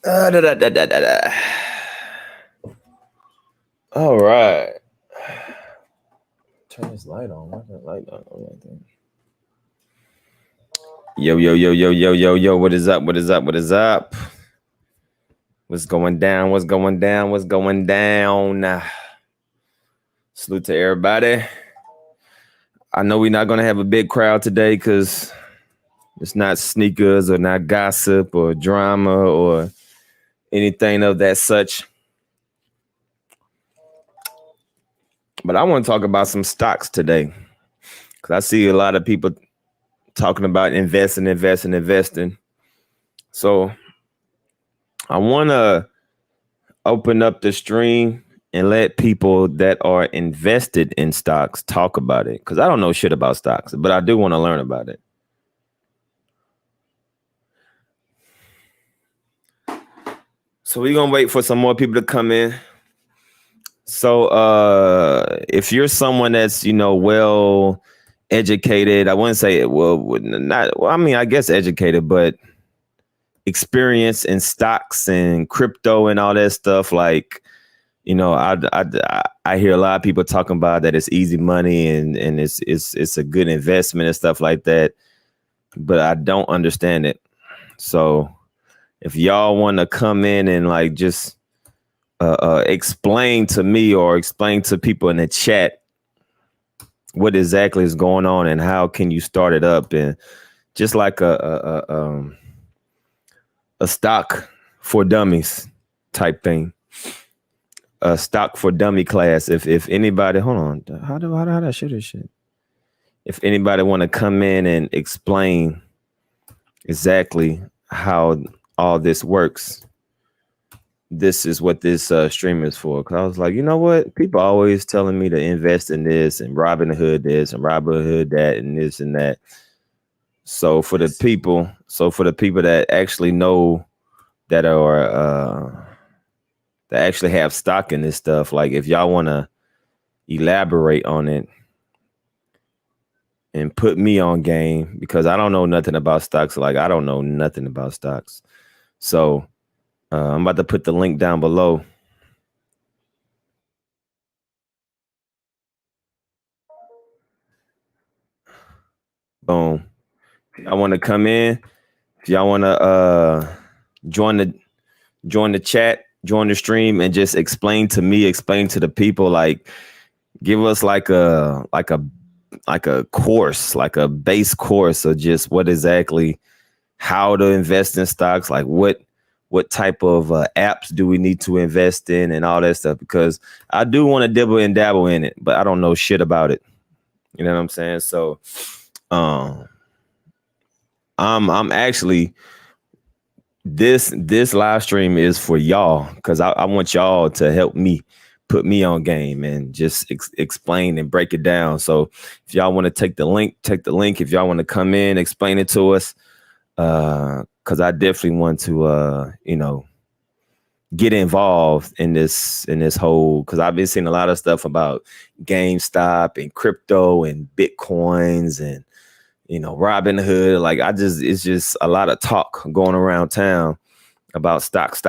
Da, da, da, da, da, da. All right. Turn this light on. Why that light not on like that? Yo, yo, yo, yo, yo, yo, yo. What is up? What is up? What is up? What's going down? What's going down? What's going down? Salute to everybody. I know we're not going to have a big crowd today because it's not sneakers or not gossip or drama or anything of that such. But I want to talk about some stocks today because I see a lot of people talking about investing. So I want to open up the stream and let people that are invested in stocks talk about it because I don't know shit about stocks, but I do want to learn about it. So we're going to wait for some more people to come in. So if you're someone that's, well educated, I wouldn't say I guess educated, but experience in stocks and crypto and all that stuff, like, I hear a lot of people talking about that it's easy money and it's a good investment and stuff like that, but I don't understand it. So if y'all want to come in and like just explain to me or explain to people in the chat what exactly is going on and how can you start it up, and just like a stock for dummies type thing, a stock for dummy class. If anybody, hold on, how do I shoot this shit? If anybody want to come in and explain exactly how all this works, this is what this stream is for. Because I was like, you know what? People are always telling me to invest in this and Robinhood this and Robinhood that and this and that. So for the people that actually know, that are that actually have stock in this stuff, like if y'all want to elaborate on it and put me on game, because I don't know nothing about stocks. Like I don't know nothing about stocks. So I'm about to put the link down below. Boom. If y'all want to come in, if y'all want to join the chat, join the stream, and just explain to me, explain to the people, like give us like a course, like a base course of just what exactly, how to invest in stocks, like what type of apps do we need to invest in and all that stuff, because I do want to dibble and dabble in it, but I don't know shit about it. You know what I'm saying? So I'm actually, this live stream is for y'all because I want y'all to help me put me on game and just explain and break it down. So if y'all want to take the link. If y'all want to come in, explain it to us, because I definitely want to get involved in this whole, because I've been seeing a lot of stuff about GameStop and crypto and Bitcoins and Robinhood. Like it's just a lot of talk going around town about stocks,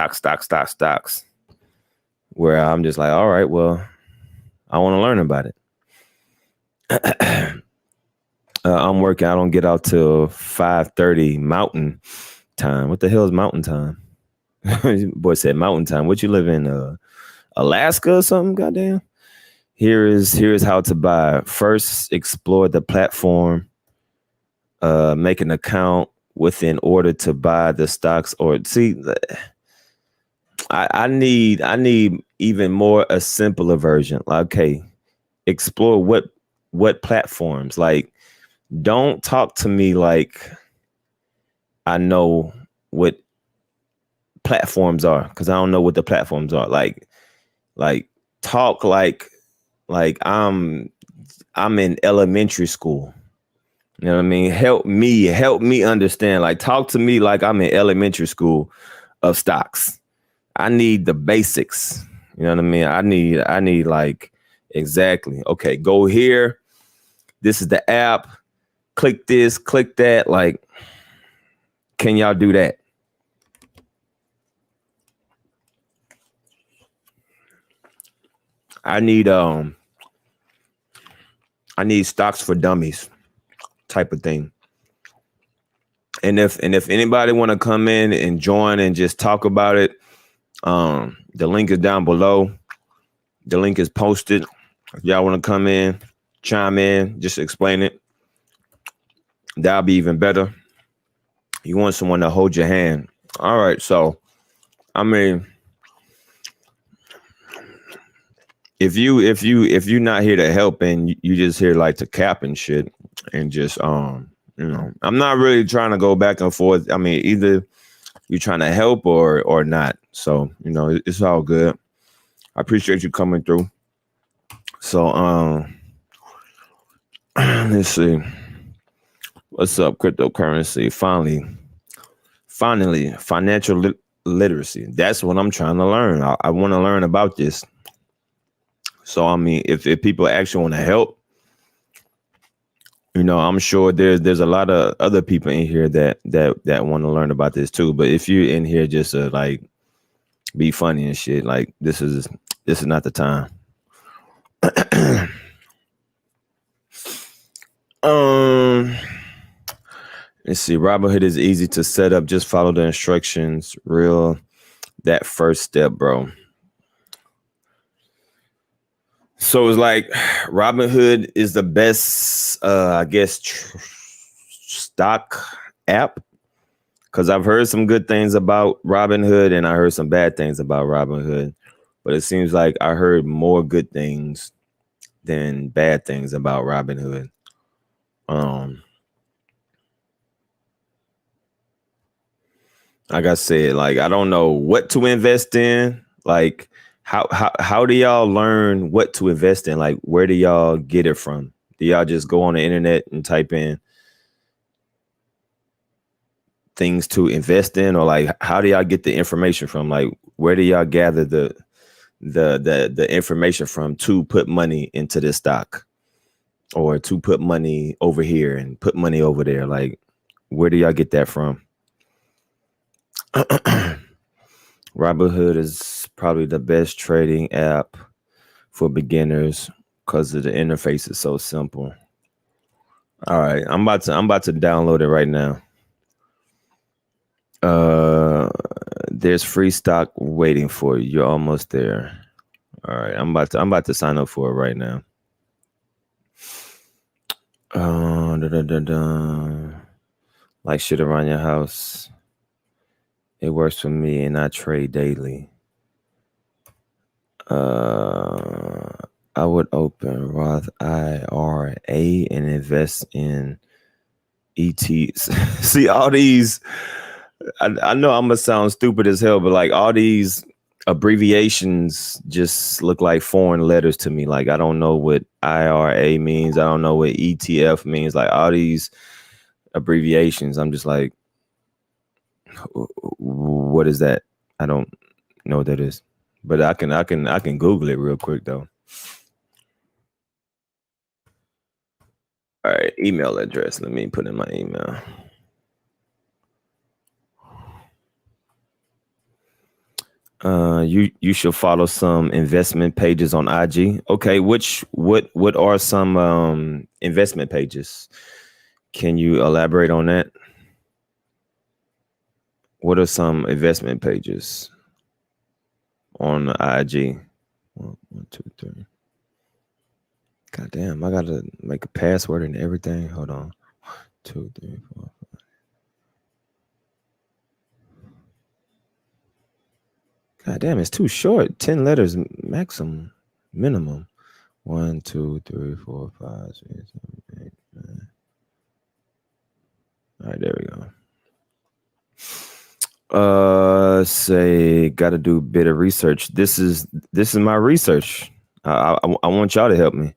where I'm just like, all right, well, I want to learn about it. I'm working. I don't get out till 5:30 Mountain Time. What the hell is Mountain Time? Boy said Mountain Time. What, you live in Alaska or something? Goddamn. Here's how to buy. First, explore the platform. Make an account in order to buy the stocks. Or see, I need even more a simpler version. Like, okay, explore what platforms. Like, don't talk to me like I know what platforms are, because I don't know what the platforms are. Like talk like I'm in elementary school. You know what I mean? Help me understand. Like, talk to me like I'm in elementary school of stocks. I need the basics. You know what I mean? I need like, exactly. Okay, go here. This is the app. Click this, click that. Like, can y'all do that? I need stocks for dummies type of thing. And if anybody want to come in and join and just talk about it, the link is down below. The link is posted. If y'all want to come in, chime in, just explain it. That'll be even better. You want someone to hold your hand. All right, so I mean, if you're not here to help and you just here like to cap and shit and just I'm not really trying to go back and forth. I mean, either you're trying to help or not. So, it's all good. I appreciate you coming through. So, let's see. What's up, cryptocurrency? Finally, financial literacy. That's what I'm trying to learn. I want to learn about this. So, I mean, if people actually want to help, I'm sure there's a lot of other people in here that want to learn about this too. But if you're in here just to like be funny and shit, like this is not the time. Let's see. Robinhood is easy to set up. Just follow the instructions. That first step, bro. So it's like Robinhood is the best, I guess, stock app. Because I've heard some good things about Robinhood and I heard some bad things about Robinhood. But it seems like I heard more good things than bad things about Robinhood. Like I said, like I don't know what to invest in. Like how do y'all learn what to invest in? Like where do y'all get it from? Do y'all just go on the internet and type in things to invest in, or like how do y'all get the information from? Like where do y'all gather the information from to put money into this stock, or to put money over here and put money over there? Like where do y'all get that from? Robinhood is probably the best trading app for beginners because of the interface is so simple. All right, I'm about to download it right now. There's free stock waiting for you. You're almost there. All right, I'm about to sign up for it right now. Like shit around your house. It works for me and I trade daily. I would open Roth IRA and invest in ETs. See, all these, I know I'm gonna sound stupid as hell, but like all these abbreviations just look like foreign letters to me. Like I don't know what IRA means. I don't know what ETF means. Like all these abbreviations, I'm just like, what is that? I don't know what that is. But I can Google it real quick though. All right, email address. Let me put in my email. You should follow some investment pages on IG. Okay, what are some investment pages? Can you elaborate on that? What are some investment pages on IG? 1, 2, 3. God damn, I gotta make a password and everything. Hold on. 2, 3, 4, 5. God damn, it's too short. 10 letters maximum, minimum. 1, 2, 3, 4, 5, 6, 7, 8, 9. All right, there we go. Say gotta do a bit of research. This is my research. I want y'all to help me.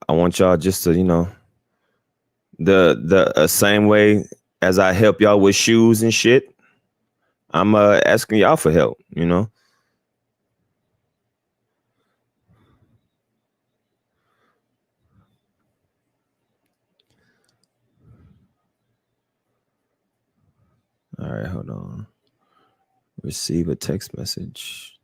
I want y'all just to, the same way as I help y'all with shoes and shit. I'm asking y'all for help, All right, hold on. Receive a text message.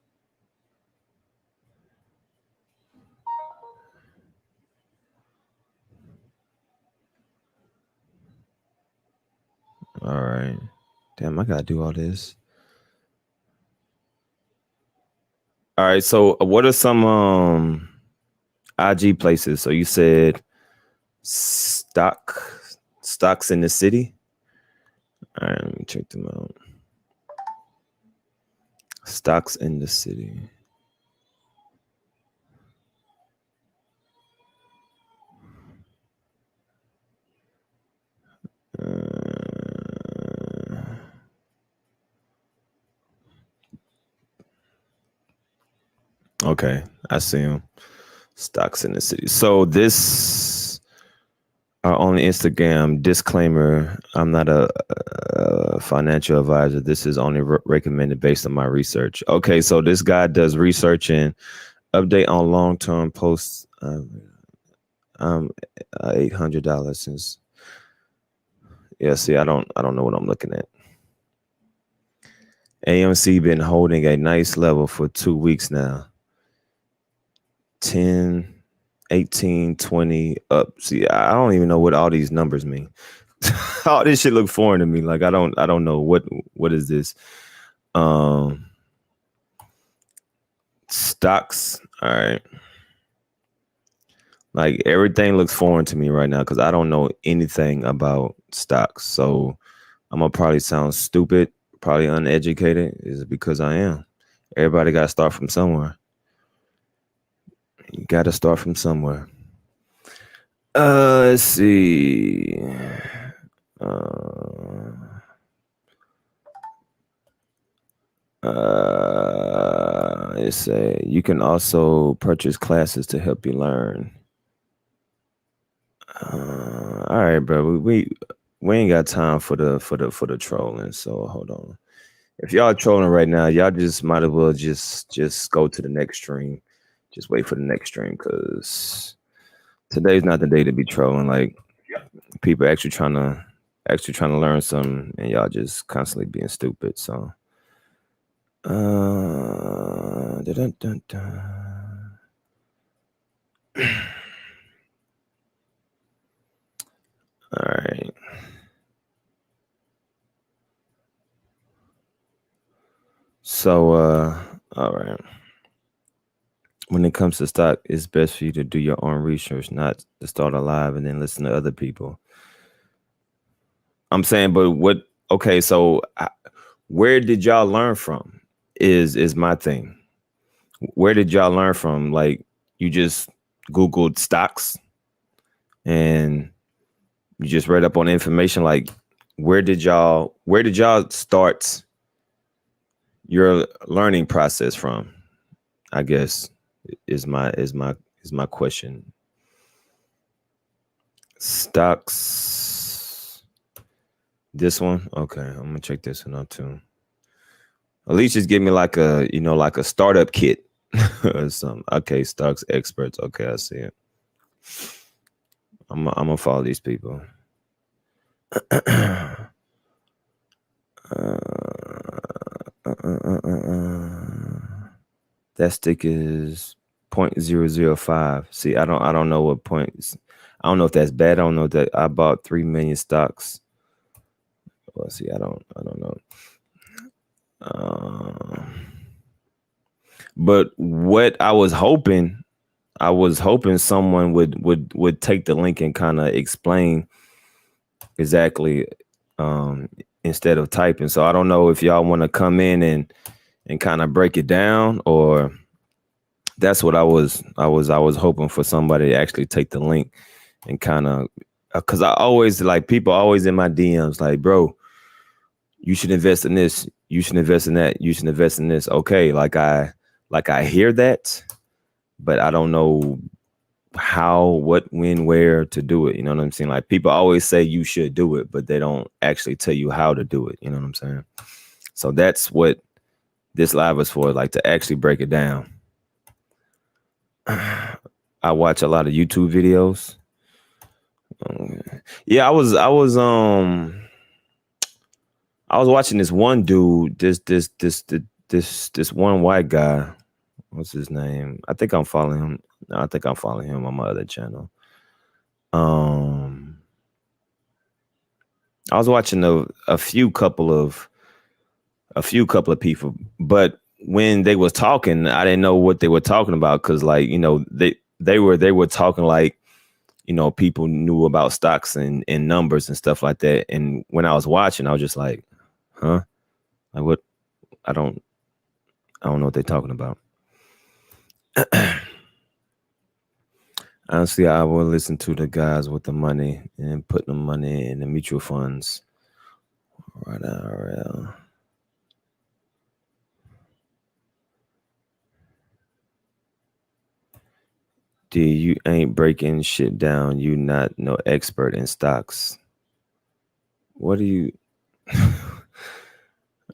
All right. Damn, I gotta do all this. All right. So what are some IG places? So you said stocks in the city. All right, let me check them out. Stocks in the city. Okay, I see them. Stocks in the city. So this are on Instagram. Disclaimer: I'm not a financial advisor. This is only recommended based on my research. Okay, so this guy does research and update on long-term posts. $800 since. Yeah, see, I don't know what I'm looking at. AMC been holding a nice level for 2 weeks now. 10, 18, 20 up. See, I don't even know what all these numbers mean. All this shit look foreign to me. Like I don't know what is this. Stocks. All right. Like everything looks foreign to me right now because I don't know anything about stocks. So I'm gonna probably sound stupid, probably uneducated. Is because I am. Everybody got to start from somewhere. You got to start from somewhere. Let's see. It say you can also purchase classes to help you learn. All right, bro. We ain't got time for the trolling. So hold on. If y'all trolling right now, y'all just might as well just go to the next stream. Just wait for the next stream because today's not the day to be trolling. Like people actually trying to learn something, and y'all just constantly being stupid. So, dun, dun, dun. All right. So, all right. When it comes to stock, it's best for you to do your own research, not to start a live and then listen to other people. I'm saying, but what? Okay, so where did y'all learn from? Is my thing. Where did y'all learn from? Like you just Googled stocks and you just read up on information. Like where did y'all start your learning process from? I guess is my question. Stocks. This one, okay. I'm gonna check this one out too. At least just give me like a like a startup kit or something. Okay, stocks experts. Okay, I see it. I'm gonna follow these people. That stick is 0.005. See, I don't know what points. I don't know if that's bad. I don't know that I bought 3 million stocks. Well, see, I don't know. But what I was hoping someone would take the link and kind of explain exactly instead of typing. So I don't know if y'all want to come in and kind of break it down, or that's what I was hoping for somebody to actually take the link and kind of, because I always like people always in my DMs like, bro, you should invest in this, you should invest in that, you should invest in this. Okay, like I hear that, but I don't know how, what, when, where to do it. You know what I'm saying? Like people always say you should do it, but they don't actually tell you how to do it. You know what I'm saying? So that's what this live is for, like to actually break it down. I watch a lot of YouTube videos. Yeah, I I was watching this one dude, this one white guy. What's his name? I think I'm following him. No, I think I'm following him on my other channel. I was watching a few couple of people, but when they was talking, I didn't know what they were talking about because, like, you know, they were talking like, you know, people knew about stocks and numbers and stuff like that. And when I was watching, I was just like, huh? Like, what? I don't know what they're talking about. Honestly, I will listen to the guys with the money and put the money in the mutual funds. Right, RL. D, you ain't breaking shit down. You not no expert in stocks. What do you? All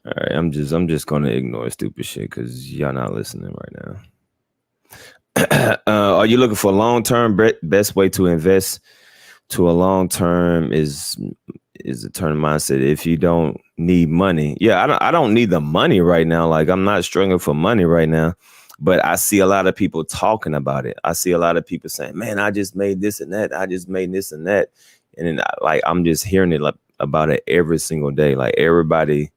right, I'm just gonna ignore stupid shit because y'all not listening right now. Are you looking for long term? Best way to invest to a long term is a term mindset. If you don't need money, yeah, I don't need the money right now. Like, I'm not struggling for money right now, but I see a lot of people talking about it. I see a lot of people saying, "Man, I just made this and that. I just made this and that," and then I'm just hearing it about it every single day. Like, everybody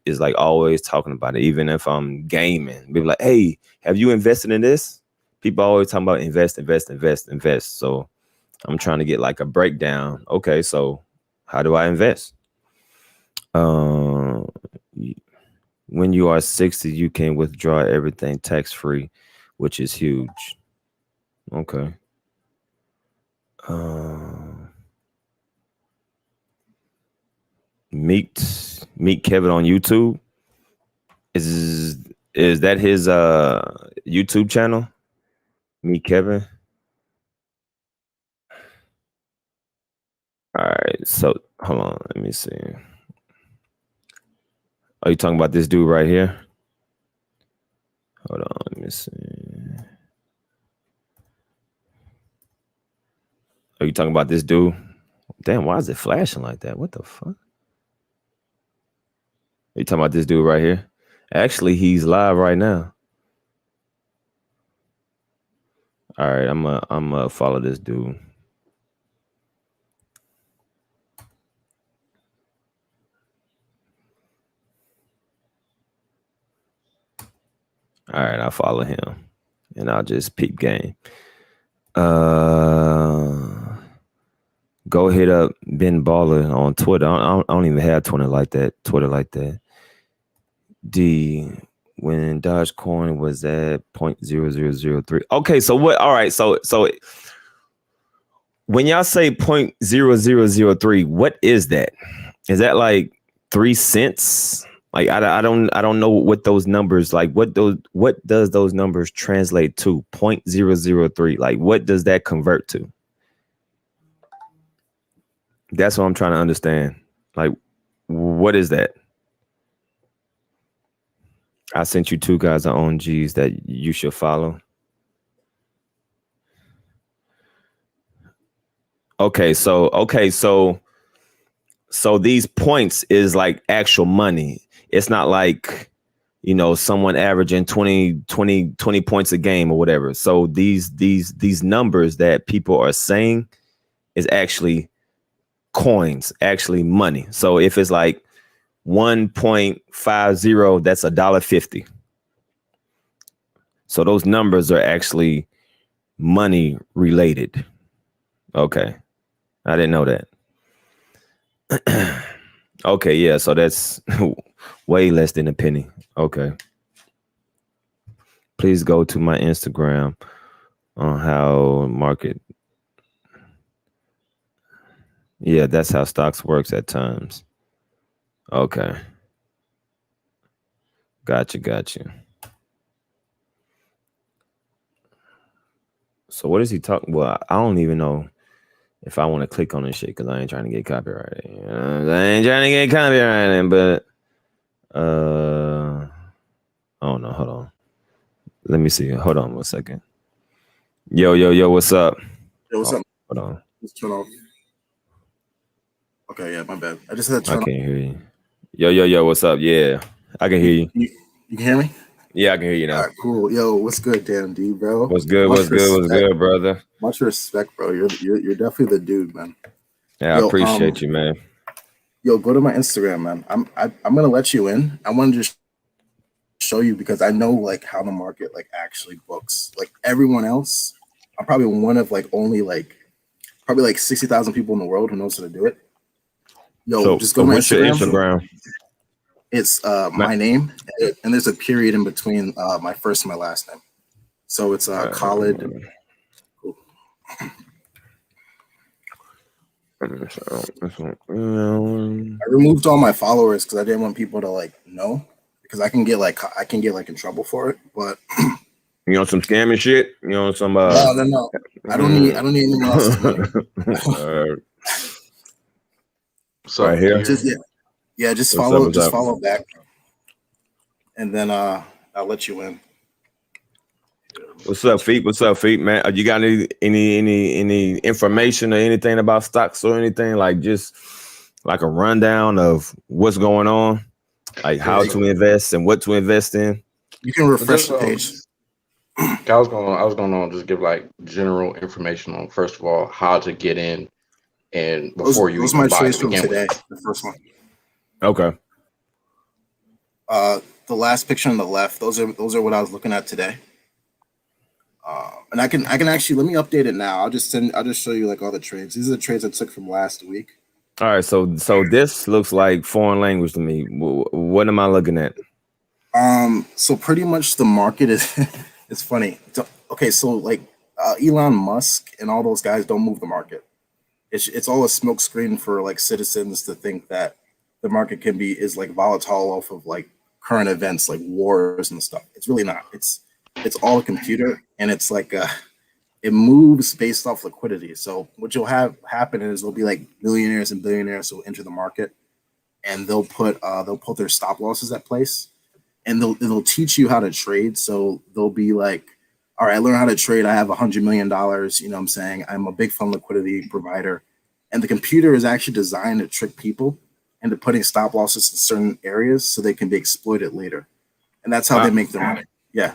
is like always talking about it. Even if I'm gaming, people like, "Hey, have you invested in this?" People always talking about invest. So I'm trying to get like a breakdown. Okay, so how do I invest? When you are 60, you can withdraw everything tax free, which is huge. Okay. Meet Kevin on YouTube. Is that his YouTube channel? Meet Kevin. All right, so hold on, let me see. Are you talking about this dude right here? Hold on, let me see. Are you talking about this dude? Damn, why is it flashing like that? What the fuck? Are you talking about this dude right here? Actually, he's live right now. All right, I'm gonna follow this dude. All right, I'll follow him, and I'll just peep game. Go hit up Ben Baller on Twitter. I don't even have Twitter like that. D, when Dogecoin was at 0.0003. Okay, so what? All right, so when y'all say 0.0003, what is that? Is that like 3 cents? Like, I don't know what those numbers, like what does those numbers translate to? 0.003. Like, what does that convert to? That's what I'm trying to understand. Like, what is that? I sent you 2 guys that own G's that you should follow. Okay, so these points is like actual money. It's not like, you know, someone averaging 20 points a game or whatever. So these numbers that people are saying is actually coins, actually money. So if it's like 1.50, that's $1.50. So those numbers are actually money related. Okay. I didn't know that. Okay, yeah, so that's way less than a penny. Okay. Please go to my Instagram on how market. Yeah, that's how stocks works at times. Okay. Gotcha. So what is he talking? Well, I don't even know if I want to click on this shit because I ain't trying to get copyrighted. I ain't trying to get copyrighted, but oh no, hold on. Let me see. Hold on 1 second. Yo, what's up? Yo, what's up? Hold on. Let's turn off. Okay, yeah, my bad. I just had to turn I can't hear you. Yo, what's up? Yeah, I can hear you. You can hear me? Yeah, I can hear you All now. right, cool. Yo, what's good, DammnDee, bro? What's good? Much What's good? What's respect, good, brother? much respect, bro. You're definitely the dude, man. Yeah, I Yo, appreciate you, man. go to my Instagram, man. I'm gonna let you in. I want to just show you because I know like how the market like actually books. Like everyone else, I'm probably one of like only like probably like 60,000 people in the world who knows how to do it. Yo, So, just go so to my what's your Instagram. Instagram? It's Ma- my name, and there's a period in between my first and my last name. So it's uh, Khalid. I removed all my followers because I didn't want people to like know because I can get like in trouble for it. But you know some scammy shit. You know some no. I don't need anyone else's money. uh, What's right up? Can you here. hear me? What's up? What's Just up? follow back, and then I'll let you in. What's up, feet? What's up, feet, man? You got any information or anything about stocks or anything like just like a rundown of what's going on, like how Yeah, to invest and what to invest in? you can Well, refresh just the page. I was gonna just give like general information on first of all how to get in and before you Those are my even buy trades to from begin with. today. The first one. Okay. The last picture on the left. Those are what I was looking at today. And I can actually let me update it now. I'll just show you like all the trades. These are the trades I took from last week. All right. So this looks like foreign language to me. What am I looking at? So pretty much the market is it's funny. Okay, so like Elon Musk and all those guys don't move the market. It's all a smokescreen for like citizens to think that the market can be is like volatile off of like current events like wars and stuff. It's really not. It's all a computer and it's like it moves based off liquidity. So what you'll have happen is there'll be like millionaires and billionaires who enter the market and they'll put their stop losses at place and they'll teach you how to trade. So they'll be like, all right, I learned how to trade. I have $100 million. You know what I'm saying? I'm a big fund liquidity provider. And the computer is actually designed to trick people into putting stop losses in certain areas so they can be exploited later. And that's how they Uh, make their money. Yeah.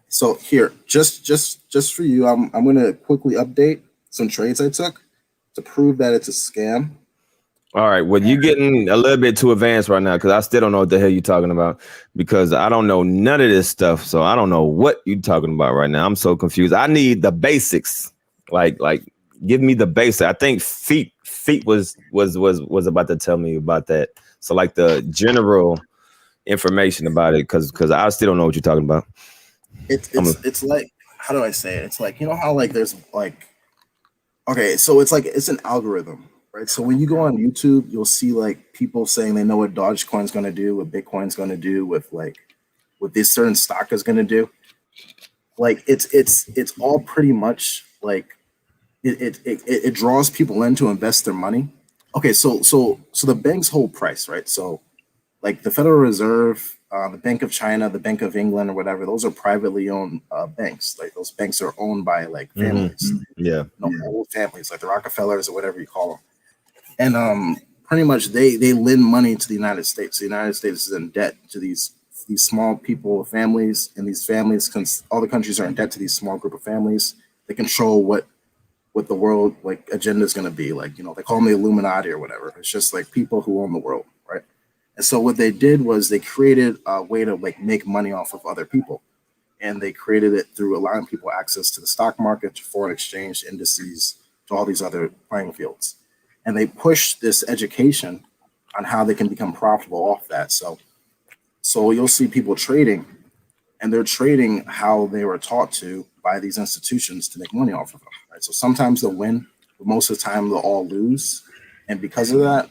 So here, just for you, I'm gonna quickly update some trades I took to prove that it's a scam. all right. Well, you getting a little bit too advanced right now because I still don't know what the hell you're talking about because I don't know none of this stuff. So I don't know what you're talking about right now. I'm so confused. I need the basics. Like give me the basics. I think feet was about to tell me about that. So like the general information about it because I still don't know what you're talking about. It's like how do I say it? It's like you know how like there's like okay, so it's like it's an algorithm, right? So when you go on YouTube, you'll see like people saying they know what Dogecoin's going to do, what Bitcoin's going to do, with like what this certain stock is going to do. Like it's all pretty much like it draws people in to invest their money. Okay, so the banks hold price, right? So like the Federal Reserve, the Bank of China, the Bank of England, or whatever, those are privately owned banks. Like those banks are owned by like families, Yeah. old families, like the Rockefellers or whatever you call them. And pretty much they lend money to the United States. The United States is in debt to these small people, families, and these families. All the countries are in debt to these small group of families. They control what the world like agenda is going to be. Like they call them the Illuminati or whatever. It's just like people who own the world, right? And so what they did was they created a way to like make money off of other people, and they created it through allowing people access to the stock market, to foreign exchange indices, to all these other playing fields. And they push this education on how they can become profitable off that. So you'll see people trading, and they're trading how they were taught to by these institutions to make money off of them. Right. So sometimes they'll win, but most of the time they'll all lose. And because of that,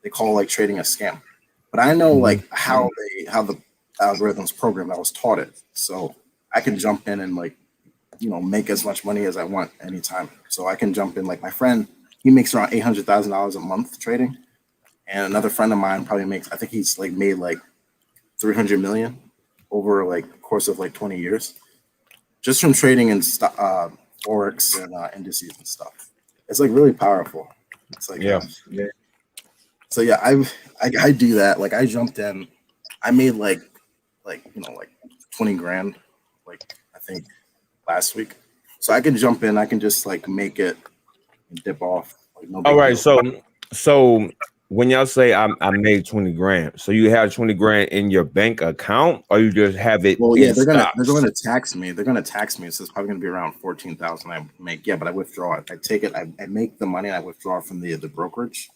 they call like trading a scam. But I know like how the algorithms program. I was taught it, so I can jump in and like make as much money as I want anytime. So I can jump in. Like my friend, he makes around $800,000 a month trading, and another friend of mine probably makes. I think he's like made like 300 million over like the course of like 20 years just from trading in forex and indices and stuff. It's like really powerful. It's like Yeah. So yeah, I do that. Like I jumped in, I made like 20 grand, like I think last week. So I can jump in, I can just like make it and dip off, like no All big right, deal. so when y'all say I made 20 grand, so you have 20 grand in your bank account, or you just have it Well, yeah, in they're stocks? going to tax me. They're going to tax me. So it's probably going to be around 14,000. I make, yeah, but I withdraw it. I take it. I make the money. And I withdraw from the brokerage,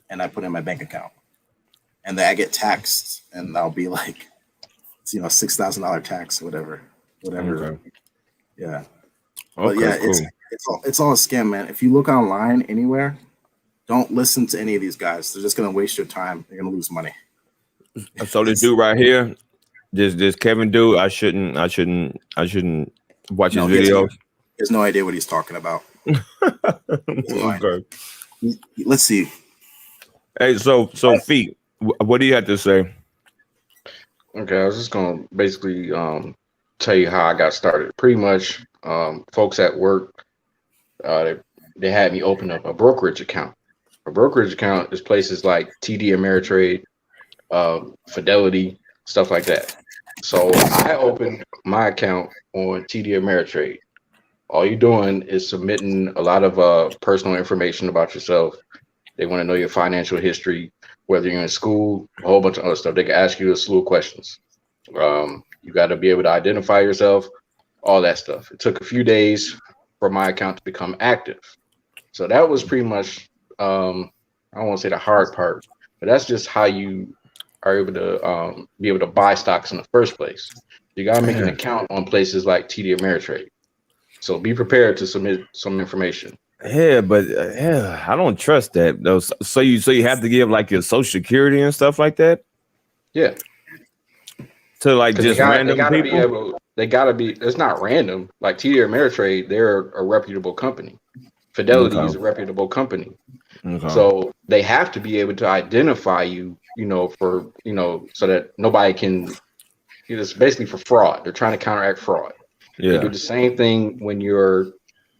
and I put it in my bank account, and then I get taxed, and I'll be like, $6,000 tax, whatever. Okay. Yeah, but Okay, yeah, cool. it's all a scam, man. If you look online anywhere, don't listen to any of these guys. They're just going to waste your time. You're going to lose money. So this dude right here, this Kevin dude, I shouldn't watch his No, videos. he has no idea what he's talking about. No idea. Okay. Let's see. Hey, so Feet, what do you have to say? Okay, I was just gonna basically tell you how I got started. Pretty much, folks at work, they had me open up a brokerage account. A brokerage account is places like TD Ameritrade, Fidelity, stuff like that. So I opened my account on TD Ameritrade. All you're doing is submitting a lot of personal information about yourself. They want to know your financial history, whether you're in school, a whole bunch of other stuff. They can ask you a slew of questions. You got to be able to identify yourself, all that stuff. It took a few days for my account to become active. So that was pretty much, I don't want to say the hard part, but that's just how you are able to be able to buy stocks in the first place. You got to make an account on places like TD Ameritrade. So be prepared to submit some information. Yeah, but I don't trust that. Those so you have to give like your social security and stuff like that. Yeah, To like because just they random gotta be people. able. They gotta be. It's not random. Like TD Ameritrade, they're a reputable company. Fidelity is a Okay. reputable company. Okay. So they have to be able to identify you, so that nobody can. It's basically for fraud. They're trying to counteract fraud. They do Yeah. the same thing when you're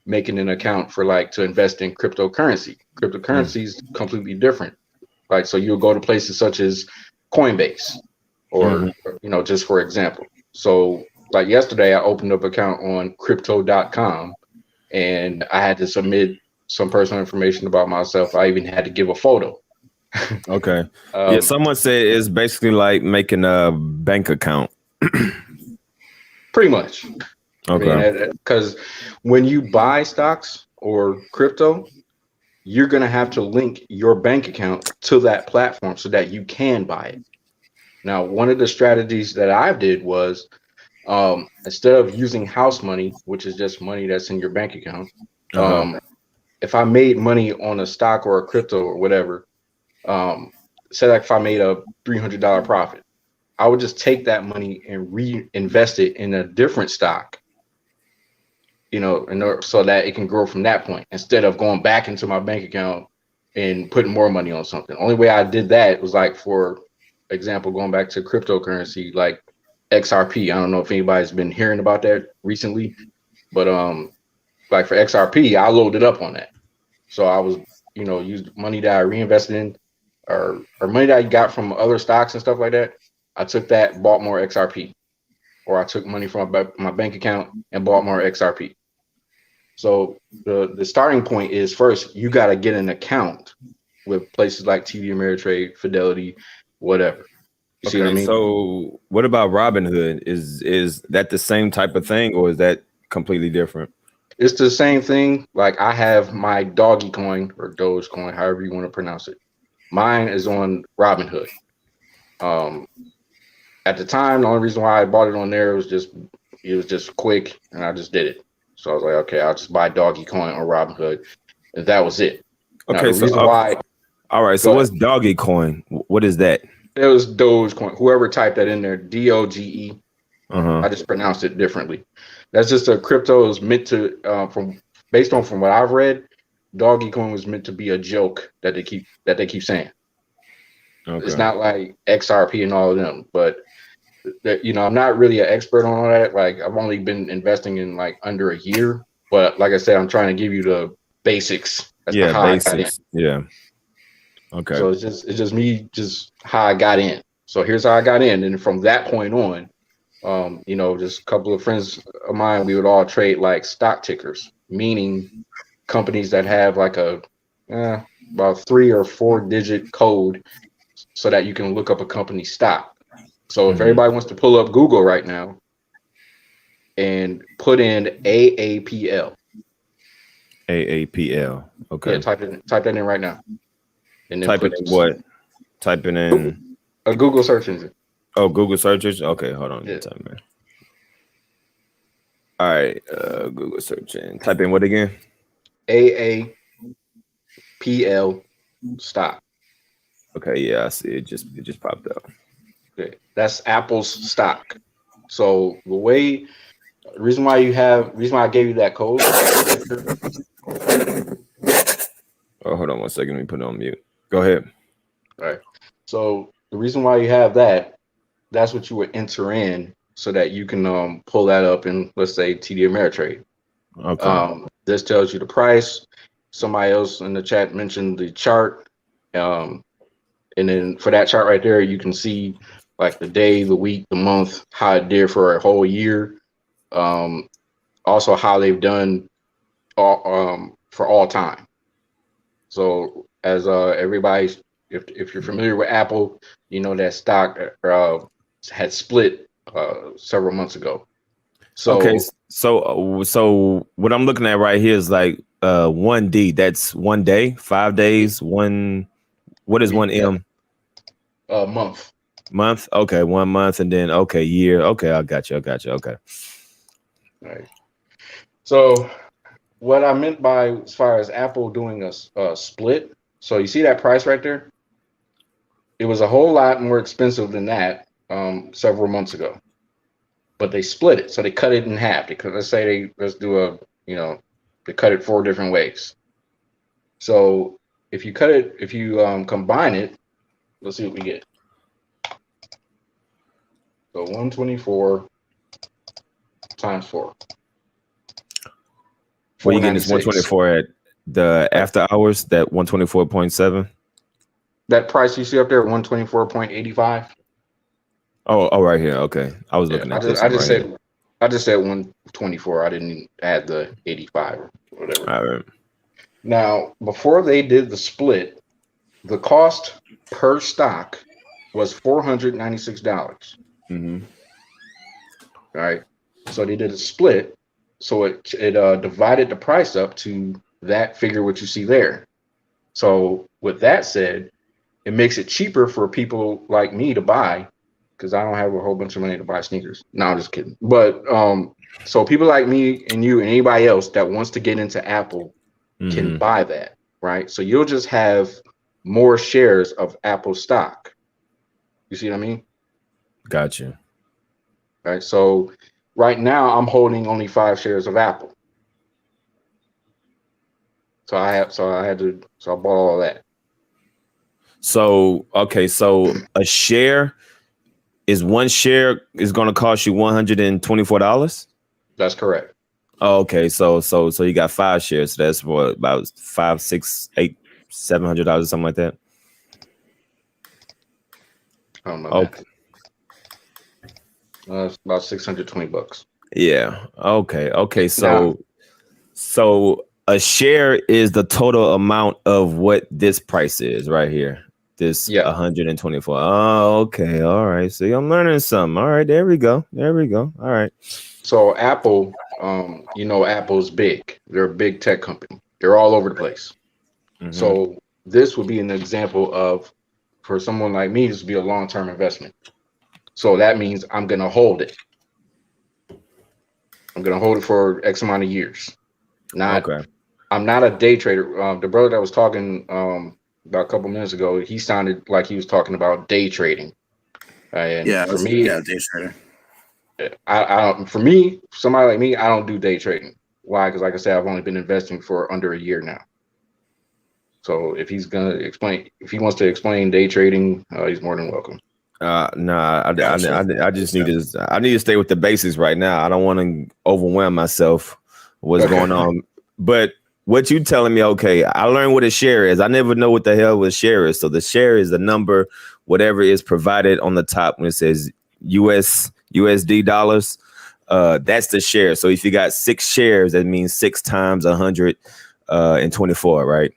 making an account for to invest in cryptocurrency. Cryptocurrency is completely different. Like, so you'll go to places such as Coinbase or, just for example. So like yesterday, I opened up an account on crypto.com and I had to submit some personal information about myself. I even had to give a photo. Okay. Yeah. Someone said it's basically like making a bank account. Pretty much. Okay. I mean, because when you buy stocks or crypto, you're going to have to link your bank account to that platform so that you can buy it. Now, one of the strategies that I did was instead of using house money, which is just money that's in your bank account, if I made money on a stock or a crypto or whatever, say like if I made a $300 profit, I would just take that money and reinvest it in a different stock, so that it can grow from that point instead of going back into my bank account and putting more money on something. Only way I did that was like, for example, going back to cryptocurrency, like XRP. I don't know if anybody's been hearing about that recently, but like for XRP, I loaded up on that. So I was, used money that I reinvested in or money that I got from other stocks and stuff like that. I took that, bought more XRP, or I took money from my bank account and bought more XRP. So the starting point is, first you got to get an account with places like TD Ameritrade, Fidelity, whatever. You see what I mean? So what about Robinhood? Is that the same type of thing, or is that completely different? It's the same thing. Like I have my doggy coin or Dogecoin, however you want to pronounce it. Mine is on Robinhood. At the time, the only reason why I bought it on there was just quick, and I just did it. So I was like, okay, I'll just buy doggy coin on Robinhood, and that was it. Now, Okay, the reason why. All right, so what's Doggy Coin? What is that? It was Dogecoin. Whoever typed that in there, DOGE. I just pronounced it differently. That's just a crypto is meant to, from what I've read, Doggy Coin was meant to be a joke that they keep saying. Okay. It's not like XRP and all of them, but I'm not really an expert on all that. Like I've only been investing in like under a year, but like I said, I'm trying to give you the basics. Basics. Yeah. Okay. So it's just me, just how I got in. So here's how I got in, and from that point on, just a couple of friends of mine, we would all trade like stock tickers, meaning companies that have like about 3 or 4 digit code, so that you can look up a company stock. So if everybody wants to pull up Google right now and put in AAPL, AAPL. Okay. yeah, type that in right now, and then Typing put in what? Typing in a Google search engine. Google searches. Okay, hold on. Yeah, Type in. All right, Google search and type in what again? AAPL stock. Okay, yeah, I see it. Just popped up. Okay. That's Apple's stock. So the reason why I gave you that code. Oh, hold on one second. Let me put it on mute. Go ahead. All right. So the reason why you have that's what you would enter in so that you can pull that up in, let's say, TD Ameritrade. Okay. This tells you the price. Somebody else in the chat mentioned the chart. And then for that chart right there, you can see like the day, the week, the month, how it did for a whole year. Also how they've done for all time. So as everybody, if you're familiar with Apple, you know that stock had split several months ago. So Okay, so what I'm looking at right here is like 1D. That's 1 day, 5 days, one. What is 1M? month. Month? Okay, 1 month, and then okay, year. Okay, I got you. Okay. All right. So what I meant by, as far as Apple doing a split, so you see that price right there? It was a whole lot more expensive than that several months ago, but they split it. So they cut it in half. Because they cut it 4 different ways. So if you combine it, let's see what we get. So 124 times 4. Where you getting this 124 at the after hours? That 124.7. That price you see up there, 124.85. Oh, right here. Okay, I was looking at this one right here. I just said 124. I didn't add the 85 or whatever. All right. Now, before they did the split, the cost per stock was $496. Mm-hmm. All right. So they did a split. So it divided the price up to that figure, what you see there. So with that said, it makes it cheaper for people like me to buy, because I don't have a whole bunch of money to buy sneakers. No, I'm just kidding. But so people like me and you and anybody else that wants to get into Apple can buy that, right? So you'll just have more shares of Apple stock. You see what I mean? Gotcha. Right. So right now I'm holding only 5 shares of Apple. So I bought all that. So okay, so a share is one share is going to cost you $124. That's correct. Oh, okay, so you got 5 shares. So that's what, about $500, $600, $800, $700, something like that. I don't know. Okay. It's about $620. Yeah. Okay. So a share is the total amount of what this price is right here. This 124. Oh, okay. All right. See, I'm learning something. All right. There we go. All right. So Apple, Apple's big. They're a big tech company. They're all over the place. Mm-hmm. So this would be an example of, for someone like me, this would be a long-term investment. So that means I'm going to hold it. I'm going to hold it for X amount of years. I'm not a day trader. The brother that was talking about a couple minutes ago, he sounded like he was talking about day trading. And day trader. For me, somebody like me, I don't do day trading. Why? Because like I said, I've only been investing for under a year now. So if he wants to explain day trading, he's more than welcome. I just need to stay with the basics right now. I don't want to overwhelm myself. What's going on? But what you telling me? Okay, I learned what a share is. I never know what the hell a share is. So the share is the number, whatever is provided on the top when it says USD dollars. That's the share. So if you got 6 shares, that means 6 times 124, right?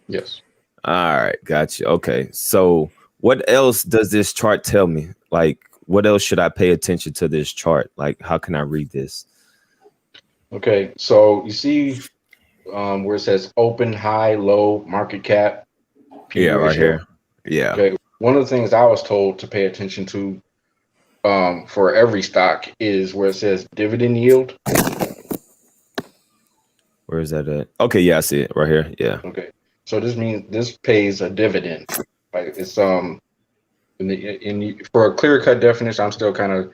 Yes. All right, gotcha. Okay, so what else does this chart tell me? Like, what else should I pay attention to this chart? Like, how can I read this? Okay, so you see where it says open, high, low, market cap, P/E Yeah, right ratio. here. Yeah. Okay, one of the things I was told to pay attention to for every stock is where it says dividend yield. Where is that at? Okay, yeah, I see it right here. Yeah. Okay, so this means this pays a dividend. Like it's for a clear cut definition, I'm still kind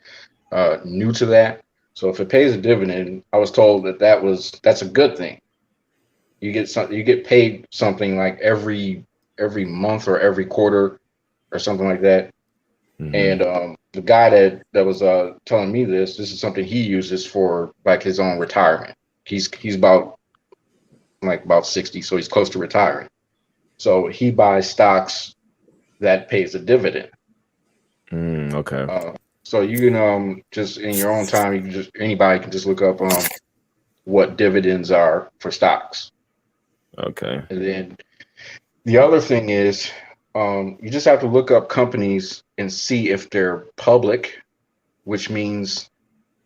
of new to that. So if it pays a dividend, I was told that's a good thing. You get paid something like every month or every quarter or something like that. Mhm. And the guy that was telling me this is something he uses for like his own retirement. He's about 60, so he's close to retiring. So he buys stocks that pays a dividend. Okay. So you can just in your own time, anybody can just look up what dividends are for stocks. Okay. And then the other thing is you just have to look up companies and see if they're public, which means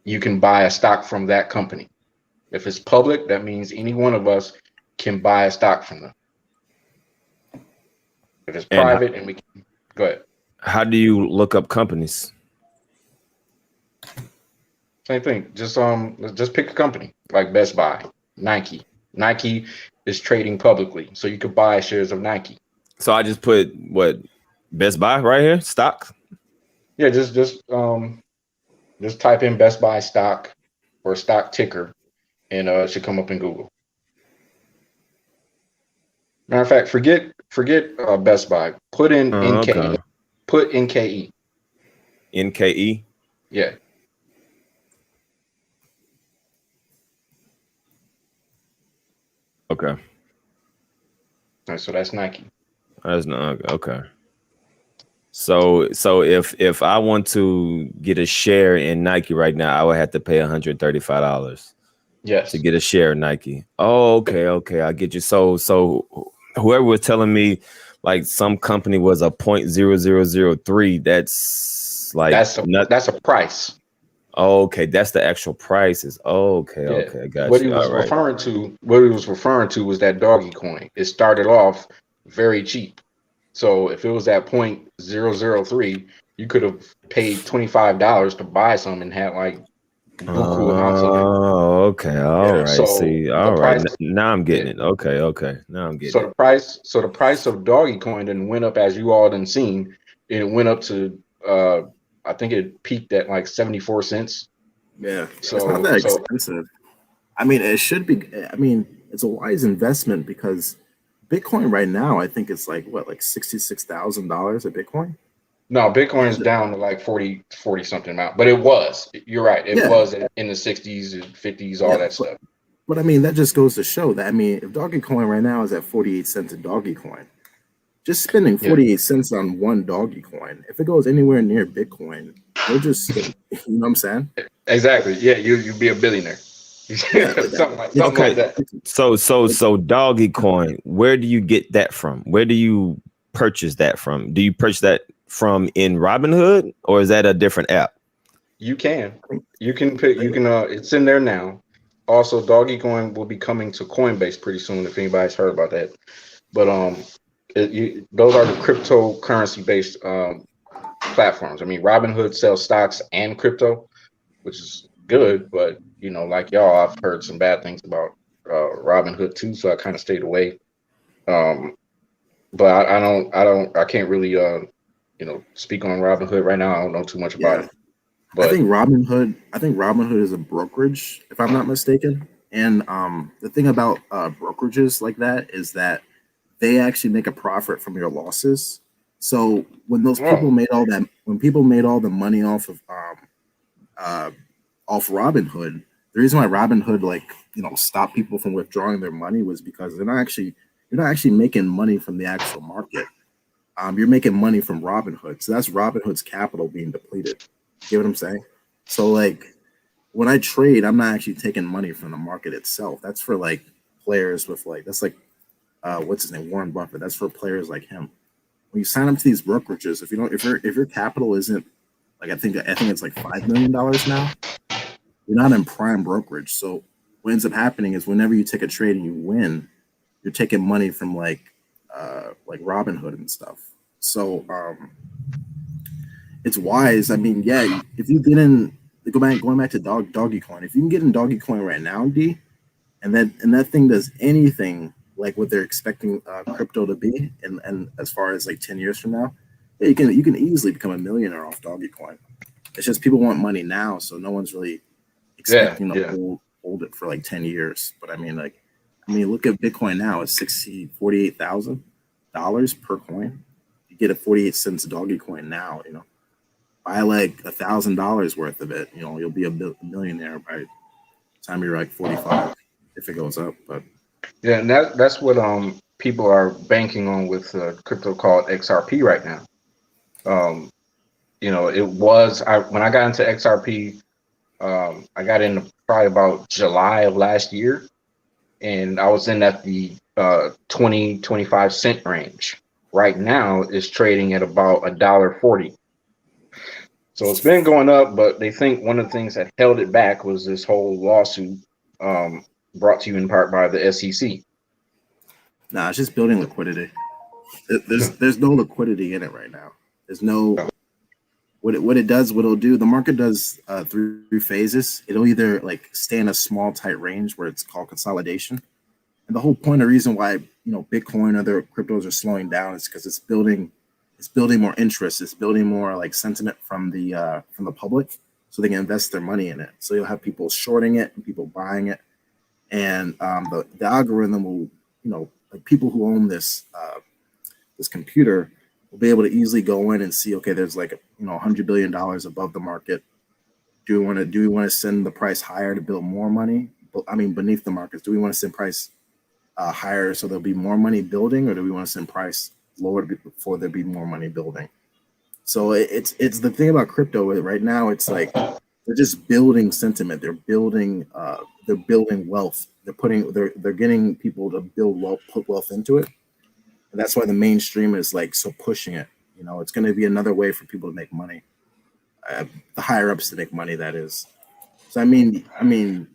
you can buy a stock from that company. If it's public, that means any one of us can buy a stock from them. If it's private, and we can go ahead. How do you look up companies? Same thing. Just pick a company like Best Buy, Nike. Nike is trading publicly, so you could buy shares of Nike. So I just put what Best Buy right here, stock. Yeah, just type in Best Buy stock or stock ticker, and it should come up in Google. Matter of fact, forget Best Buy. Put in NK. Okay. Put NKE. NKE. Yeah. Okay. All right, so that's Nike. That's not okay. So if I want to get a share in Nike right now, I would have to pay $135. Yes. To get a share of Nike. Oh, okay, I get you. So whoever was telling me like some company was a 0.0003, that's like that's a price. Oh, okay, that's the actual prices. Oh, okay, Yeah. Okay, got What you. he was referring to was that doggy coin. It started off very cheap. So if it was at 0.003, you could have paid $25 to buy some and had like buku amounts of it. Oh, okay. All right. So see, all right. Now I'm getting it. Okay. Now I'm getting it. The price of doggy coin then went up, as you all done seen. It went up to I think it peaked at like 74 cents. Yeah. So it's not that expensive. I mean, it should be. I mean, it's a wise investment because Bitcoin right now, I think it's like what, like $66,000 a Bitcoin. No, Bitcoin is down to like 40 something amount, but it was. You're right. It was in the 60s and 50s, all that stuff. But I mean, that just goes to show that, I mean, if Doggy Coin right now is at 48 cents a Doggy Coin, just spending 48 cents on one Doggy Coin, if it goes anywhere near Bitcoin, they'll just, you know what I'm saying? Exactly. Yeah, you'd be a billionaire. something like that. So Doggy Coin, where do you get that from? Where do you purchase that from? Do you purchase that from in Robinhood, or is that a different app? You can it's in there now. Also, Doggy Coin will be coming to Coinbase pretty soon, if anybody's heard about that. But those are the cryptocurrency based platforms. I mean, Robinhood sells stocks and crypto, which is good, but like y'all, I've heard some bad things about Robinhood too, so I kind of stayed away. But I can't really speak on Robinhood right now. I don't know too much about it. But I think Robinhood is a brokerage, if I'm not mistaken. And the thing about brokerages like that is that they actually make a profit from your losses. So when those people made all the money off Robinhood, The reason why Robinhood stopped people from withdrawing their money was because you're not actually making money from the actual market. You're making money from Robinhood. So that's Robinhood's capital being depleted. You get what I'm saying? So like when I trade, I'm not actually taking money from the market itself. That's for like players with that's like what's his name, Warren Buffett. That's for players like him. When you sign up to these brokerages, if your capital isn't like I think it's like $5 million now, you're not in prime brokerage. So what ends up happening is whenever you take a trade and you win, you're taking money from like Robinhood and stuff. So it's wise. I mean, yeah, if you get in, going back to doggy coin, if you can get in doggy coin right now, D, and that thing does anything like what they're expecting crypto to be, and as far as like 10 years from now, yeah, you can easily become a millionaire off doggy coin. It's just people want money now, so no one's really expecting to hold it for like 10 years. But I mean, look at Bitcoin now. It's $48,000 per coin. You get a 48 cents doggy coin now. Buy like $1,000 worth of it. You'll be a millionaire by the time you're like 45 if it goes up. But yeah, and that's what people are banking on with crypto called XRP right now. It was when I got into XRP, I got in probably about July of last year, and I was in at the 20-25 cent range. Right now, it's trading at about $1.40. So it's been going up, but they think one of the things that held it back was this whole lawsuit brought to you in part by the SEC. Nah, it's just building liquidity. There's no liquidity in it right now. There's no what it'll do. The market does through phases. It'll either like stay in a small tight range where it's called consolidation. And the whole point, the reason why Bitcoin and other cryptos are slowing down is because it's building more interest. It's building more like sentiment from the public, so they can invest their money in it. So you'll have people shorting it and people buying it, and the algorithm will like people who own this computer will be able to easily go in and see, okay, there's like $100 billion above the market. Do we want to send the price higher to build more money? I mean, beneath the markets, do we want to send price higher so there'll be more money building, or do we want to send price lower before there be more money building? So it's the thing about crypto right now. It's like they're just building sentiment. They're building wealth. They're getting people to build wealth, put wealth into it, and that's why the mainstream is like so pushing it. It's going to be another way for people to make money. The higher ups to make money, that is. So I mean,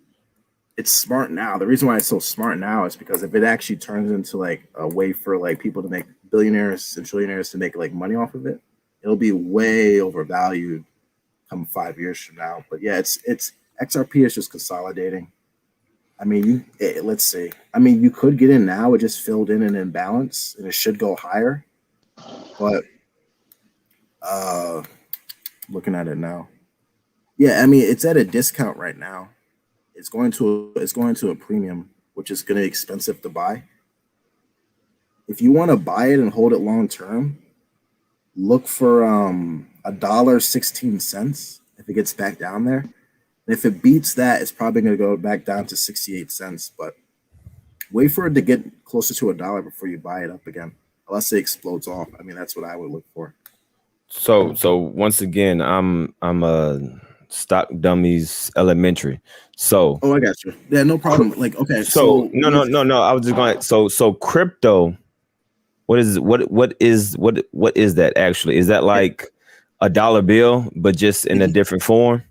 it's smart now. The reason why it's so smart now is because if it actually turns into like a way for like people to make billionaires and trillionaires to make like money off of it, it'll be way overvalued come 5 years from now. But yeah, it's XRP is just consolidating. I mean, let's see. I mean, you could get in now. It just filled in an imbalance, and it should go higher. But looking at it now, yeah, I mean, it's at a discount right now. It's going to a premium, which is going to be expensive to buy. If you want to buy it and hold it long term, look for $1.16 if it gets back down there. And if it beats that, it's probably going to go back down to 68 cents. But wait for it to get closer to $1 before you buy it up again, unless it explodes off. I mean, that's what I would look for. So once again, I'm a stock dummies elementary. So I got you. Yeah, no problem. Like, okay. So no. I was just going. So crypto. What is that actually? Is that like a dollar bill, but just in a different form?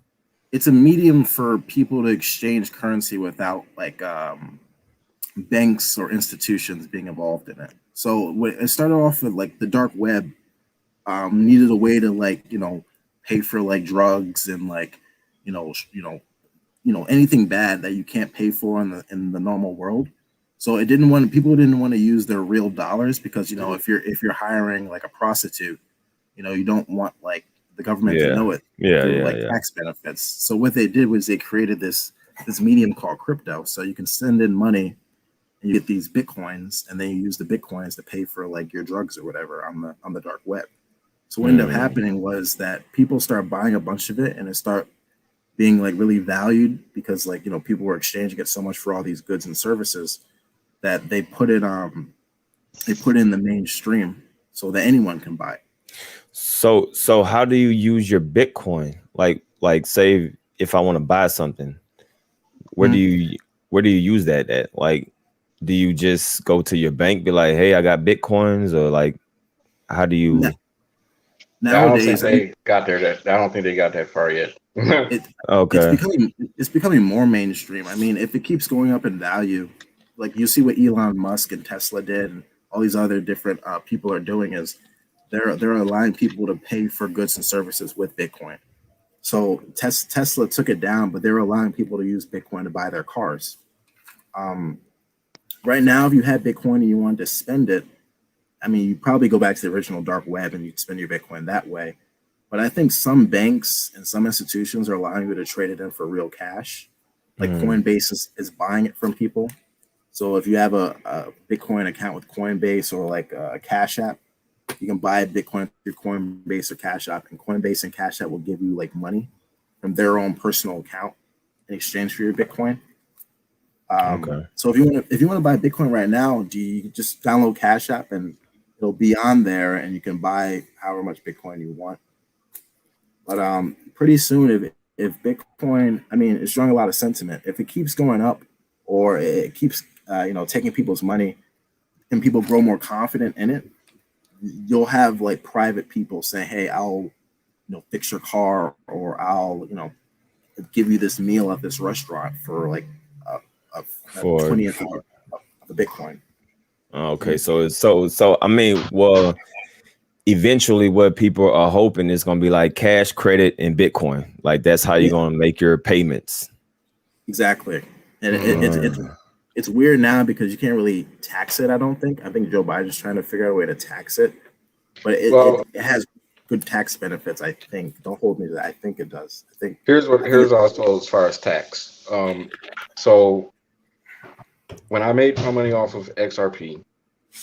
It's a medium for people to exchange currency without like banks or institutions being involved in it. So it started off with like the dark web needed a way to like pay for like drugs and like anything bad that you can't pay for in the normal world. So people didn't want to use their real dollars because if you're hiring like a prostitute, you don't want like the government to know it through tax benefits. So what they did was they created this medium called crypto. So you can send in money and you get these bitcoins, and then you use the bitcoins to pay for like your drugs or whatever on the dark web. So what ended up happening was that people start buying a bunch of it, and it being like really valued because like, you know, people were exchanging it so much for all these goods and services that they put it in the mainstream so that anyone can buy it. So how do you use your Bitcoin? Like say if I want to buy something, where do you use that at? Like, do you just go to your bank, be like, hey, I got Bitcoins, or like how do you Nowadays, I don't think they got that far yet. okay. It's becoming more mainstream. I mean, if it keeps going up in value, like you see what Elon Musk and Tesla did, and all these other different people are doing is they're allowing people to pay for goods and services with Bitcoin. So Tesla took it down, but they're allowing people to use Bitcoin to buy their cars. Right now, if you had Bitcoin and you wanted to spend it, I mean, you probably go back to the original dark web and you'd spend your Bitcoin that way. But I think some banks and some institutions are allowing you to trade it in for real cash. Like Coinbase is buying it from people. So if you have a Bitcoin account with Coinbase or like a Cash App, you can buy Bitcoin through Coinbase or Cash App, and Coinbase and Cash App will give you like money from their own personal account in exchange for your Bitcoin. Okay. So if you want to buy Bitcoin right now, do you just download Cash App and it'll be on there, and you can buy however much Bitcoin you want. But pretty soon, if Bitcoin, I mean, it's drawing a lot of sentiment. If it keeps going up, or it keeps taking people's money, and people grow more confident in it, you'll have like private people saying, "Hey, I'll fix your car, or I'll give you this meal at this restaurant for like a For 20th of the Bitcoin." okay, so I mean, well, eventually what people are hoping is going to be like cash, credit, and Bitcoin. Like that's how you're going to make your payments. Exactly. And it's weird now because you can't really tax it. I think Joe Biden's trying to figure out a way to tax it, but it has good tax benefits. I think. Don't hold me to that. I think it does. I think Here's also as far as tax. So when I made my money off of XRP,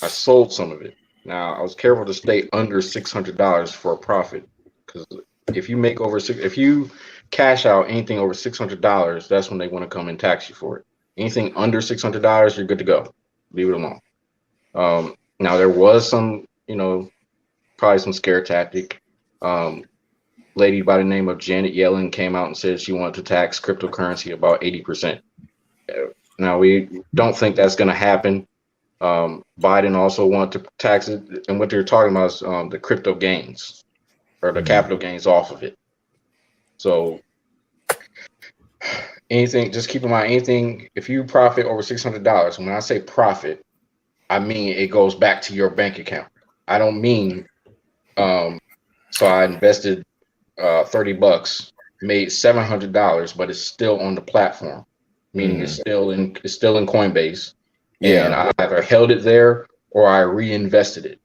I sold some of it. Now I was careful to stay under $600 for a profit, because if you cash out anything over $600, that's when they want to come and tax you for it. Anything under $600, you're good to go. Leave it alone. Now there was some, probably some scare tactic. Lady by the name of Janet Yellen came out and said she wanted to tax cryptocurrency about 80%. Now we don't think that's going to happen. Biden also wanted to tax it, and what they're talking about is the crypto gains or the capital gains off of it. So just keep in mind, anything, if you profit over $600, when I say profit, I mean it goes back to your bank account. I don't mean, so I invested $30, made $700, but it's still on the platform, meaning it's still in Coinbase. And I either held it there or I reinvested it.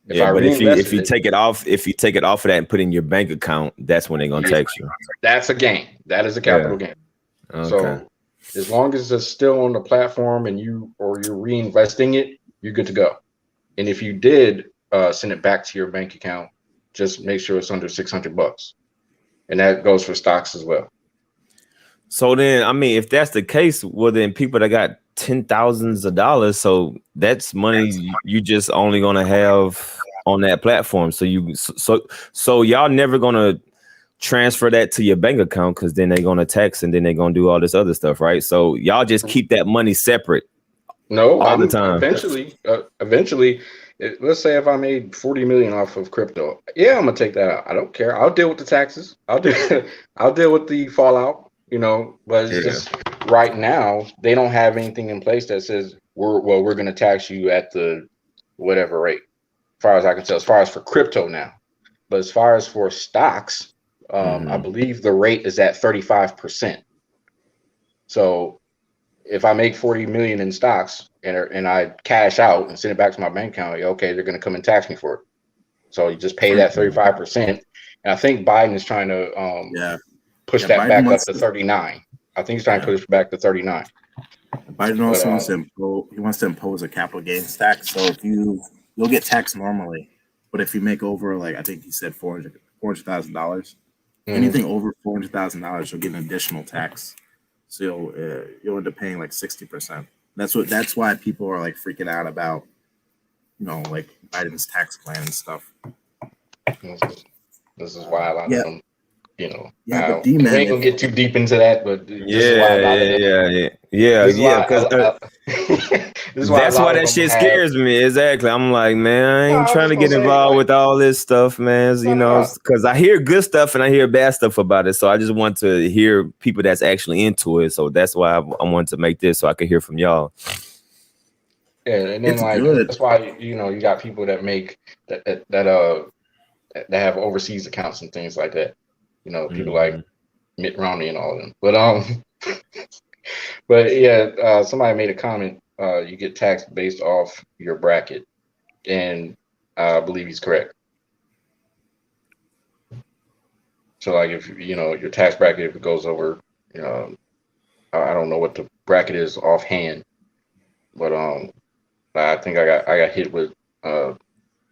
If you take it off of that and put it in your bank account, that's when they're gonna tax you. That's a gain. That is a capital gain. Okay. So as long as it's still on the platform and you're reinvesting it, you're good to go. And if you did send it back to your bank account, just make sure it's under $600, and that goes for stocks as well. So then, I mean, if that's the case, well, then people that got $10,000s of dollars, so that's money you just only gonna have on that platform. So y'all never gonna transfer that to your bank account, because then they're gonna tax and then they're gonna do all this other stuff, right? So y'all just keep that money separate. No, all the time. Eventually, let's say if I made 40 million off of crypto, I'm gonna take that out. I don't care. I'll deal with the taxes. I'll deal with the fallout. But it's just right now they don't have anything in place that says we're going to tax you at the whatever rate, as far as I can tell, as far as for crypto now. But as far as for stocks, I believe the rate is at 35%. So if I make 40 million in stocks and I cash out and send it back to my bank account, okay, they're going to come and tax me for it. So you just pay that 35%. And I think Biden is trying to push that Biden back up to 39. I think he's trying to push back to 39. Biden also wants to impose a capital gains tax. So if you'll get taxed normally, but if you make over, like I think he said $400,000, Anything over $400,000, you'll get an additional tax. So you'll end up paying like 60%. That's why people are like freaking out about, like Biden's tax plan and stuff. This is why a lot of them, but we ain't gonna get too deep into that, but this is why a lot of them. Because that's why that shit scares me. Exactly. I'm like, man, I ain't trying to get involved with all this stuff, man. Because I hear good stuff and I hear bad stuff about it. So I just want to hear people that's actually into it. So that's why I wanted to make this so I could hear from y'all. Yeah, and then that's why you got people that make that have overseas accounts and things like that. People like Mitt Romney and all of them. But somebody made a comment. You get taxed based off your bracket, and I believe he's correct. So, like, if your tax bracket, if it goes over, I don't know what the bracket is offhand, but I think I got hit with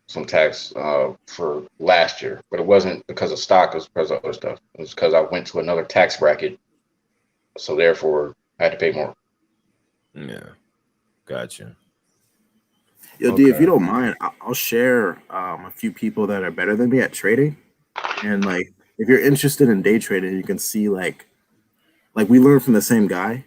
some tax for last year, but it wasn't because of stock, it was because of other stuff. It was because I went to another tax bracket, so therefore I had to pay more. Yeah, gotcha. Yo, D, if you don't mind, I'll share a few people that are better than me at trading, and like if you're interested in day trading, you can see like we learn from the same guy.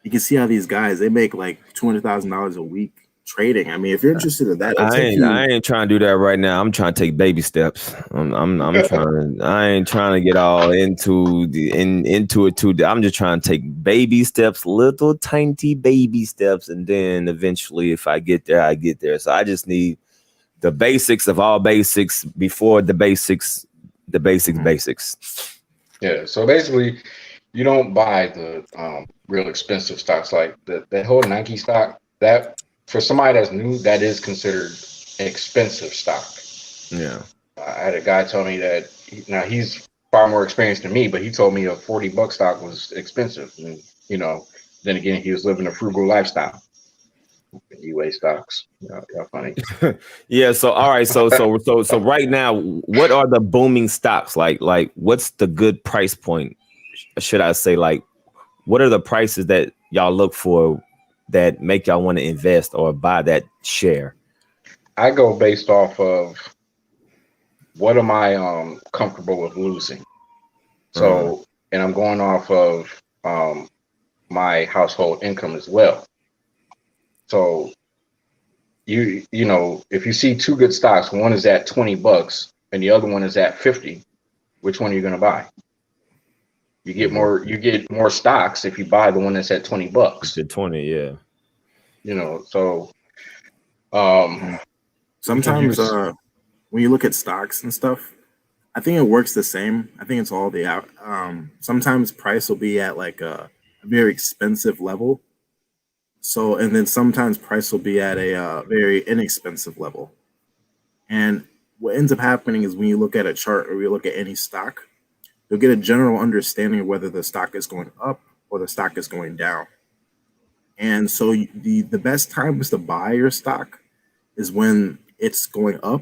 You can see how these guys, they make like $200,000 a week trading. I mean, if you're interested in that, I ain't trying to do that right now. I'm trying to take baby steps. I'm trying. I ain't trying to get all into it too. I'm just trying to take baby steps, little tiny baby steps, and then eventually, if I get there, I get there. So I just need the basics of all basics before the basics. The basics. Yeah. So basically, you don't buy the real expensive stocks like that whole Nike stock. That for somebody that's new, that is considered expensive stock. Yeah. I had a guy tell me that he's far more experienced than me, but he told me a $40 stock was expensive. And then again, he was living a frugal lifestyle. UA stocks, y'all funny. Yeah. So all right. So right now, what are the booming stocks? Like what's the good price point? Should I say, like, what are the prices that y'all look for that make y'all want to invest or buy that share? I go based off of what am I comfortable with losing. So, and I'm going off of my household income as well. So if you see two good stocks, one is at $20 and the other one is at 50, which one are you going to buy? You get more stocks if you buy the one that's at $20. It's at 20, yeah. So sometimes when you look at stocks and stuff, I think it works the same. I think it's all the out. Sometimes price will be at like a very expensive level. So, and then sometimes price will be at a very inexpensive level. And what ends up happening is when you look at a chart or you look at any stock, you'll get a general understanding of whether the stock is going up or the stock is going down. And so the best times to buy your stock is when it's going up,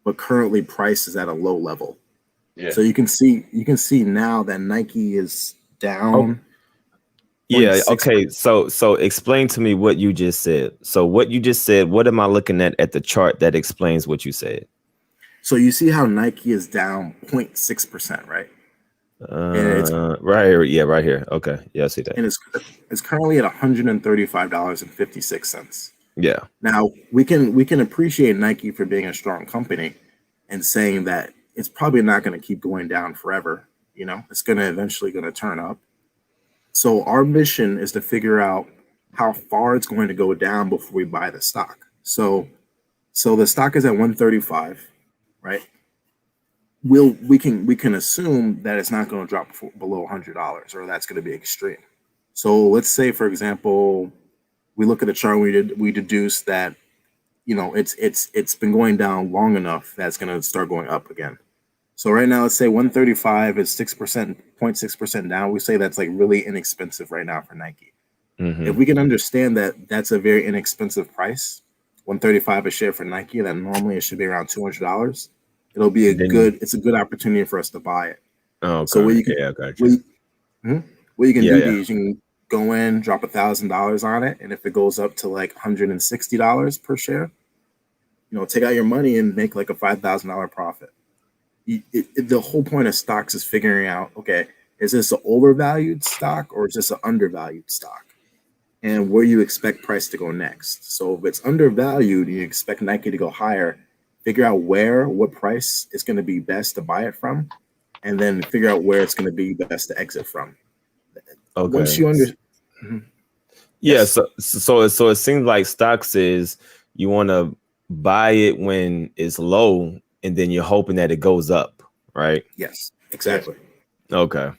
but currently price is at a low level. Yeah. So you can see now that Nike is down. Oh. Yeah. Okay. So explain to me what you just said. So what you just said, what am I looking at the chart that explains what you said? So you see how Nike is down 0.6%, right? Right here. Yeah, right here. Okay. Yeah, I see that. And it's currently at $135.56. Yeah. Now we can appreciate Nike for being a strong company and saying that it's probably not going to keep going down forever. It's going to eventually turn up. So our mission is to figure out how far it's going to go down before we buy the stock. So the stock is at 135, right? We can assume that it's not going to drop below $100, or that's going to be extreme. So let's say, for example, we look at the chart. We deduce that it's been going down long enough that it's going to start going up again. So right now, let's say 135 is 0.6% down. We say that's like really inexpensive right now for Nike. Mm-hmm. If we can understand that that's a very inexpensive price, 135 a share for Nike, that normally it should be around $200. It'll be it's a good opportunity for us to buy it. Okay. So what you can Yeah, I got what you. you, what you can Yeah, do, yeah. D, is you can go in, drop $1,000 on it, and if it goes up to like $160 per share, take out your money and make like a $5,000 profit. The whole point of stocks is figuring out, okay, is this an overvalued stock or is this an undervalued stock? And where you expect price to go next. So if it's undervalued, you expect Nike to go higher, figure out what price is going to be best to buy it from, and then figure out where it's going to be best to exit from. Once Okay. you under, Yeah, yes, so it seems like stocks is you want to buy it when it's low and then you're hoping that it goes up, right? yes, Yes. exactly. Okay.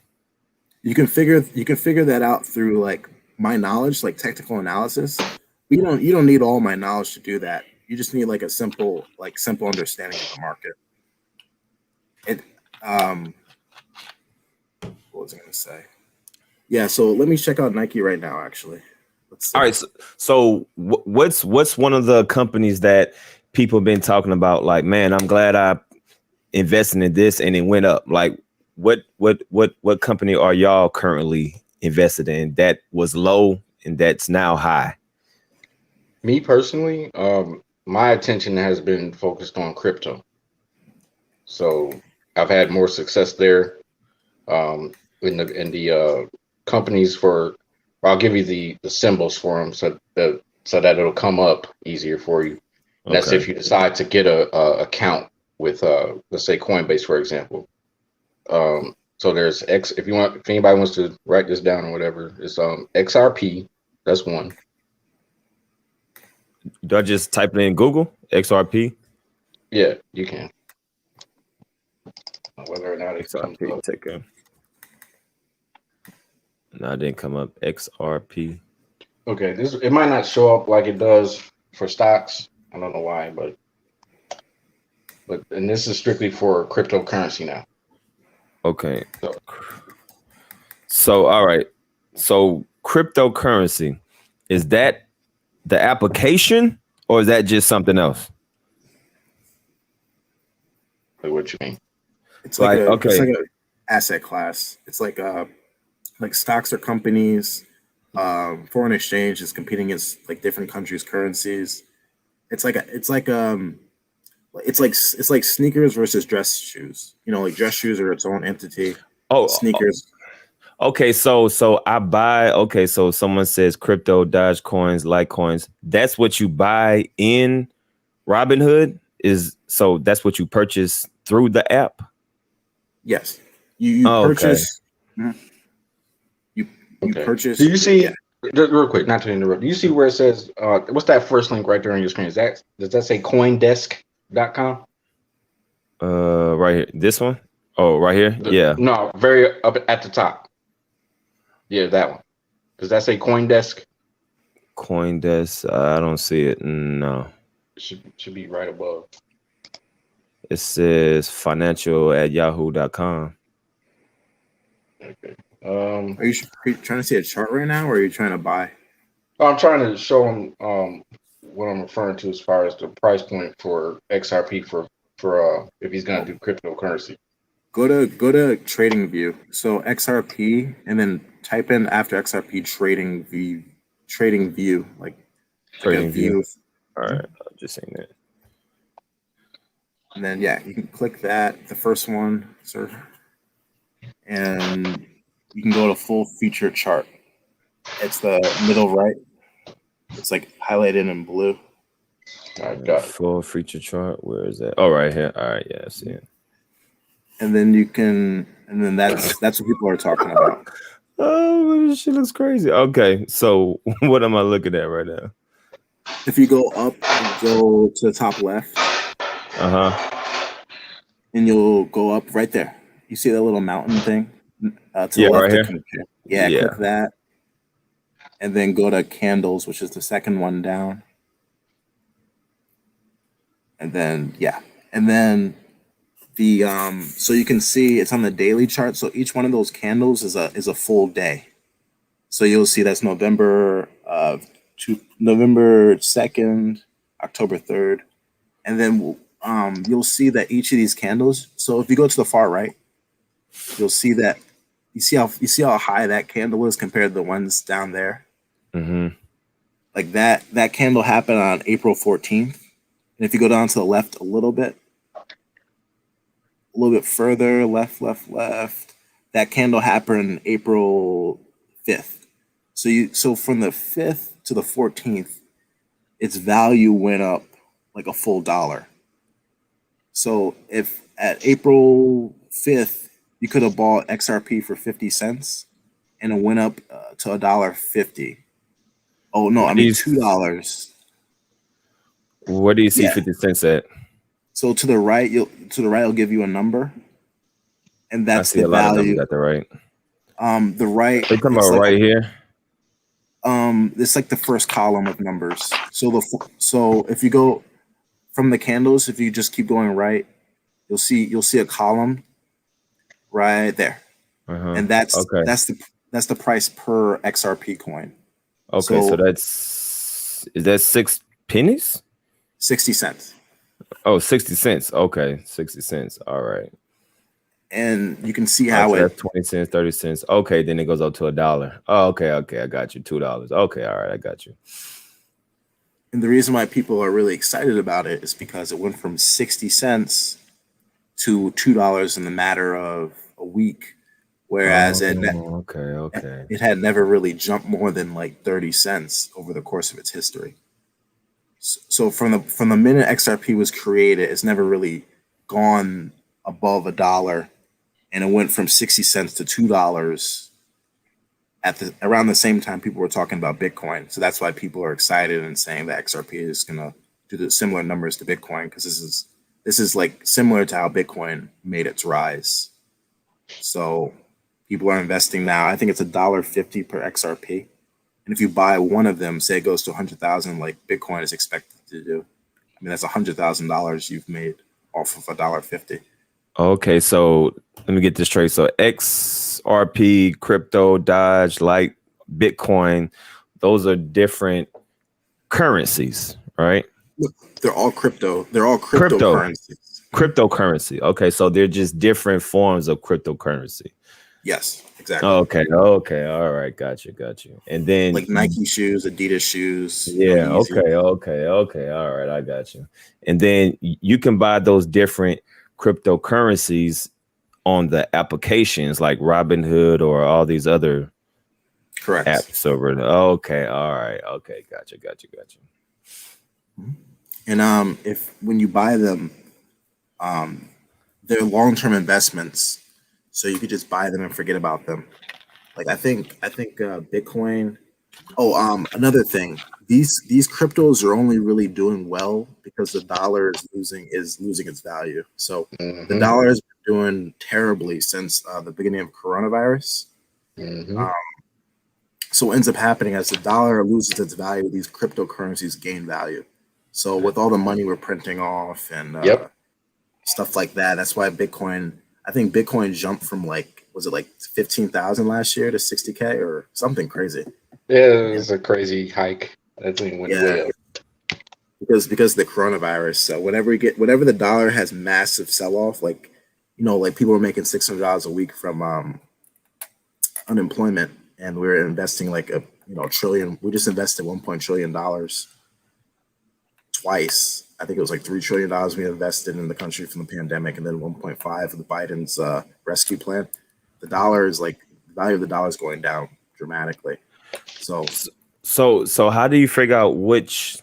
You can figure that out through like my knowledge, like technical analysis. But you don't need all my knowledge to do that. You just need like a simple understanding of the market. It what was I gonna say? Yeah, so let me check out Nike right now, actually. Let's All see. right. So what's one of the companies that people been talking about? Like, man, I'm glad I invested in this and it went up. Like, what company are y'all currently invested in that was low and that's now high? Me personally, my attention has been focused on crypto. So I've had more success there. In the companies for, I'll give you the symbols for them so that it'll come up easier for you. And that's Okay. if you decide to get a account with let's say Coinbase, for example. So there's X, if anybody wants to write this down or whatever, it's XRP. That's one. Do I just type it in Google XRP? Yeah, you can. Whether or not it comes XRP up. ticker. No, it didn't come up. XRP. Okay, it might not show up like it does for stocks. I don't know why, and this is strictly for cryptocurrency now. Okay. So So all right. So cryptocurrency, is that the application or is that just something else? like, what you mean? It's like Like, a it's okay. like a asset class. It's like stocks are companies. Foreign exchange is competing against like different countries' currencies. It's like sneakers versus dress shoes. Like dress shoes are its own entity. Oh, Sneakers, okay. So I buy, okay. So someone says crypto, Doge coins, Litecoins. That's what you buy in Robinhood, so that's what you purchase through the app. yes. You Oh, okay. purchase. Mhm. You you Okay. Do purchase. you Yeah. see, just real quick, not to interrupt, do you see where it says, what's that first link right there on your screen? Does that say coindesk.com? Right here. This one? Oh, right here. Yeah. No, very up at the top. Yeah, that one. Does that say Coindesk? CoinDesk. I don't see it. No. It should be right above. It says financial at yahoo.com. Okay. Are you trying to see a chart right now, or are you trying to buy? I'm trying to show him what I'm referring to as far as the price point for XRP for if he's gonna do cryptocurrency. Go to Trading View. So XRP, and then type in after XRP Trading View, like a Trading view. view. All Mhm. right. I've just seen it. And then yeah, you can click that, the first one, sir, and you can go to full feature chart. It's the middle right. It's like highlighted in blue. I got it. Full feature chart. Where is that? Oh, right here. All right. Yeah, I see it. And then that's what people are talking about. Oh, this shit looks crazy. Okay. So what am I looking at right now? If you go up and go to the top left, Uh-huh. and you'll go up right there. You see that little mountain thing to the Yeah, right left of here. compare. Yeah, Yeah. click that, and then go to candles, which is the second one down, and then yeah, and then the so you can see it's on the daily chart. So each one of those candles is a full day. So you'll see that's November 2nd, October 3rd, and then you'll see that each of these candles. So if you go to the far right, you'll see that you see how high that candle is compared to the ones down there. Mm-hmm. Like that candle happened on April 14th. And if you go down to the left a little bit further, left, that candle happened April 5th. So from the 5th to the 14th, its value went up like a full dollar. So if at April 5th, you could have bought XRP for 50 cents and it went up to $1.50. Oh no, I mean $2. Where do you see Yeah. 50 cents at? So to the right, it'll give you a number, and that's I see the a lot value. of numbers at the right. The right. Are you talking about right here? It's like the first column of numbers. So if you go from the candles, if you just keep going right, you'll see a column right there, and that's the price per XRP coin. Okay, so is that 6 pennies? 60 cents. Oh, 60 cents. Okay, 60 cents. All right. And you can see how that's 20 cents, 30 cents. Okay, then it goes up to $1. Oh, okay, I got you. $2. Okay, all right, I got you. And the reason why people are really excited about it is because it went from 60 cents to $2 in the matter of a week, whereas it had never really jumped more than like 30 cents over the course of its history. So from the minute XRP was created, it's never really gone above $1, and it went from 60 cents to $2 around the same time people were talking about Bitcoin. So that's why people are excited and saying that XRP is gonna do the similar numbers to Bitcoin, because this is like similar to how Bitcoin made its rise. So people are investing now. I think it's $1.50 per XRP. And if you buy one of them, say it goes to 100,000, like Bitcoin is expected to do, I mean, that's $100,000 you've made off of $1.50. Okay, so let me get this straight. So XRP, crypto, Dodge, like Bitcoin, those are different currencies, right? They're all crypto. They're all cryptocurrencies. Cryptocurrency. Okay, so they're just different forms of cryptocurrency. Yes, exactly. Okay, all right, got you. And then like Nike shoes, Adidas shoes. Yeah, okay, all right, I got you. And then you can buy those different cryptocurrencies on the applications like Robinhood or all these other apps over. Okay, all right, okay, got you. And when you buy them, they're long-term investments, so you could just buy them and forget about them. Like I think Bitcoin. Oh, another thing. These cryptos are only really doing well because the dollar is losing its value. So the dollar has been doing terribly since the beginning of coronavirus. So what ends up happening as the dollar loses its value, these cryptocurrencies gain value. So with all the money we're printing off and stuff like that, that's why I think Bitcoin jumped from was it like 15,000 last year to 60K or something crazy. Yeah, it was a crazy hike. That thing went way up. Because of the coronavirus. So whenever the dollar has massive sell-off, like people are making $600 a week from unemployment, and we're investing like a trillion. We just invested $1 trillion twice. I think it was like $3 trillion we invested in the country from the pandemic, and then 1.5 for the Biden's rescue plan. The value of the dollar is going down dramatically. So how do you figure out which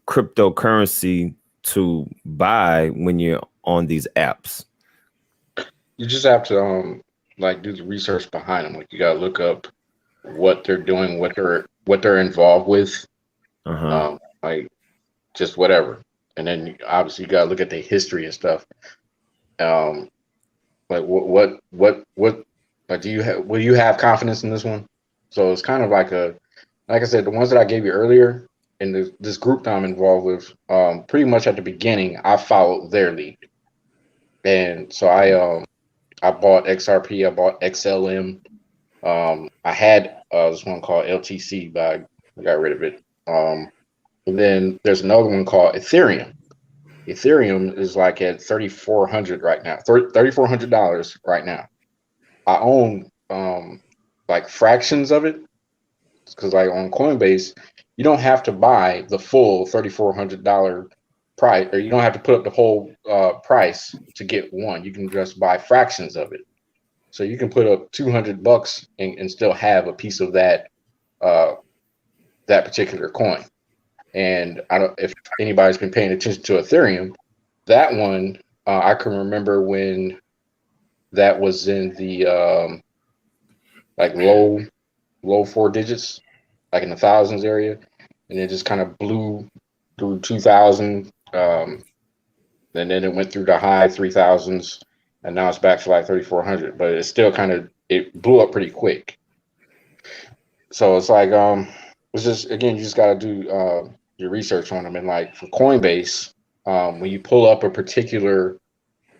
cryptocurrency to buy when you're on these apps? You just have to do the research behind them. Like you gotta look up what they're doing, what they're involved with, like just whatever. And then obviously you gotta look at the history and stuff. Like what like do you have confidence in this one? So it's kind of like I said, the ones that I gave you earlier in this group that I'm involved with, pretty much at the beginning, I followed their lead. And so I bought XRP, I bought XLM. I had this one called LTC, but I got rid of it. And then there's another one called Ethereum. Ethereum is like at $3,400 right now, $3,400 right now. I own like fractions of it, because like on Coinbase, you don't have to buy the full $3,400 price, or you don't have to put up the whole price to get one. You can just buy fractions of it. So you can put up $200 and still have a piece of that that particular coin. And I don't if anybody's been paying attention to Ethereum, that one I can remember when that was in the like low four digits, like in the thousands area, and it just kind of blew through 2000, and then it went through the high 3000s, and now it's back to like 3400. But it's still it blew up pretty quick. So it's like it's just, again, you just got to do your research on them. And like for Coinbase, when you pull up a particular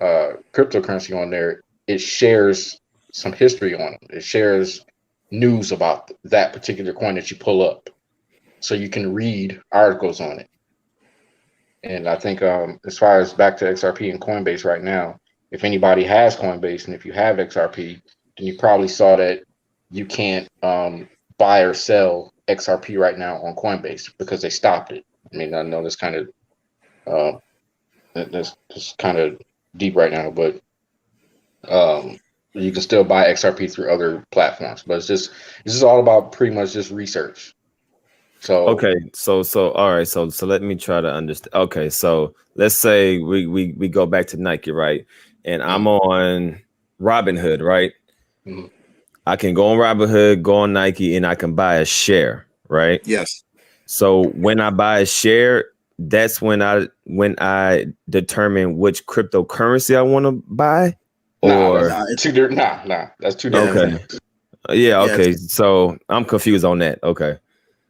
cryptocurrency on there, it shares some history on it. It shares news about that particular coin that you pull up, so you can read articles on it. And I think as far as back to XRP and Coinbase right now, if anybody has Coinbase and if you have XRP, then you probably saw that you can't buy or sell XRP right now on Coinbase because they stopped it. I mean, I know that's kind of deep right now, but you can still buy XRP through other platforms. But it's just all about pretty much just research. So okay, so all right, so let me try to understand. Okay, so let's say we go back to Nike, right? And I'm on Robinhood, right? Mhm. I can go on Robinhood, go on Nike, and I can buy a share, right? Yes. So when I buy a share, that's when I determine which cryptocurrency I want to buy. Or that's two different. That's two different okay, things. yeah, Yeah, okay. So I'm confused on that. Okay,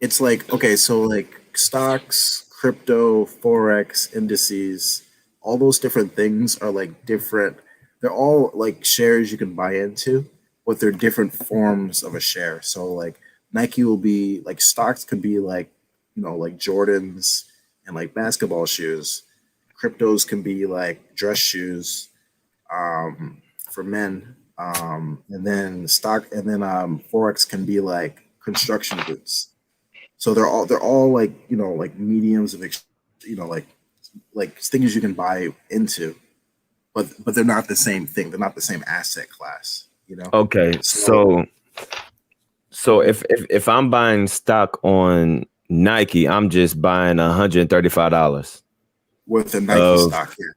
it's like, okay, so like stocks, crypto, forex, indices, all those different things are like different. They're all like shares you can buy into, but they're different forms of a share. So like Nike will be like, stocks could be like, like Jordans and like basketball shoes. Cryptos can be like dress shoes, for men. And then forex can be like construction boots. So they're all like, like mediums of like things you can buy into, but they're not the same thing. They're not the same asset class. okay. So So if I'm buying stock on Nike, I'm just buying $135 with a Nike of stock here,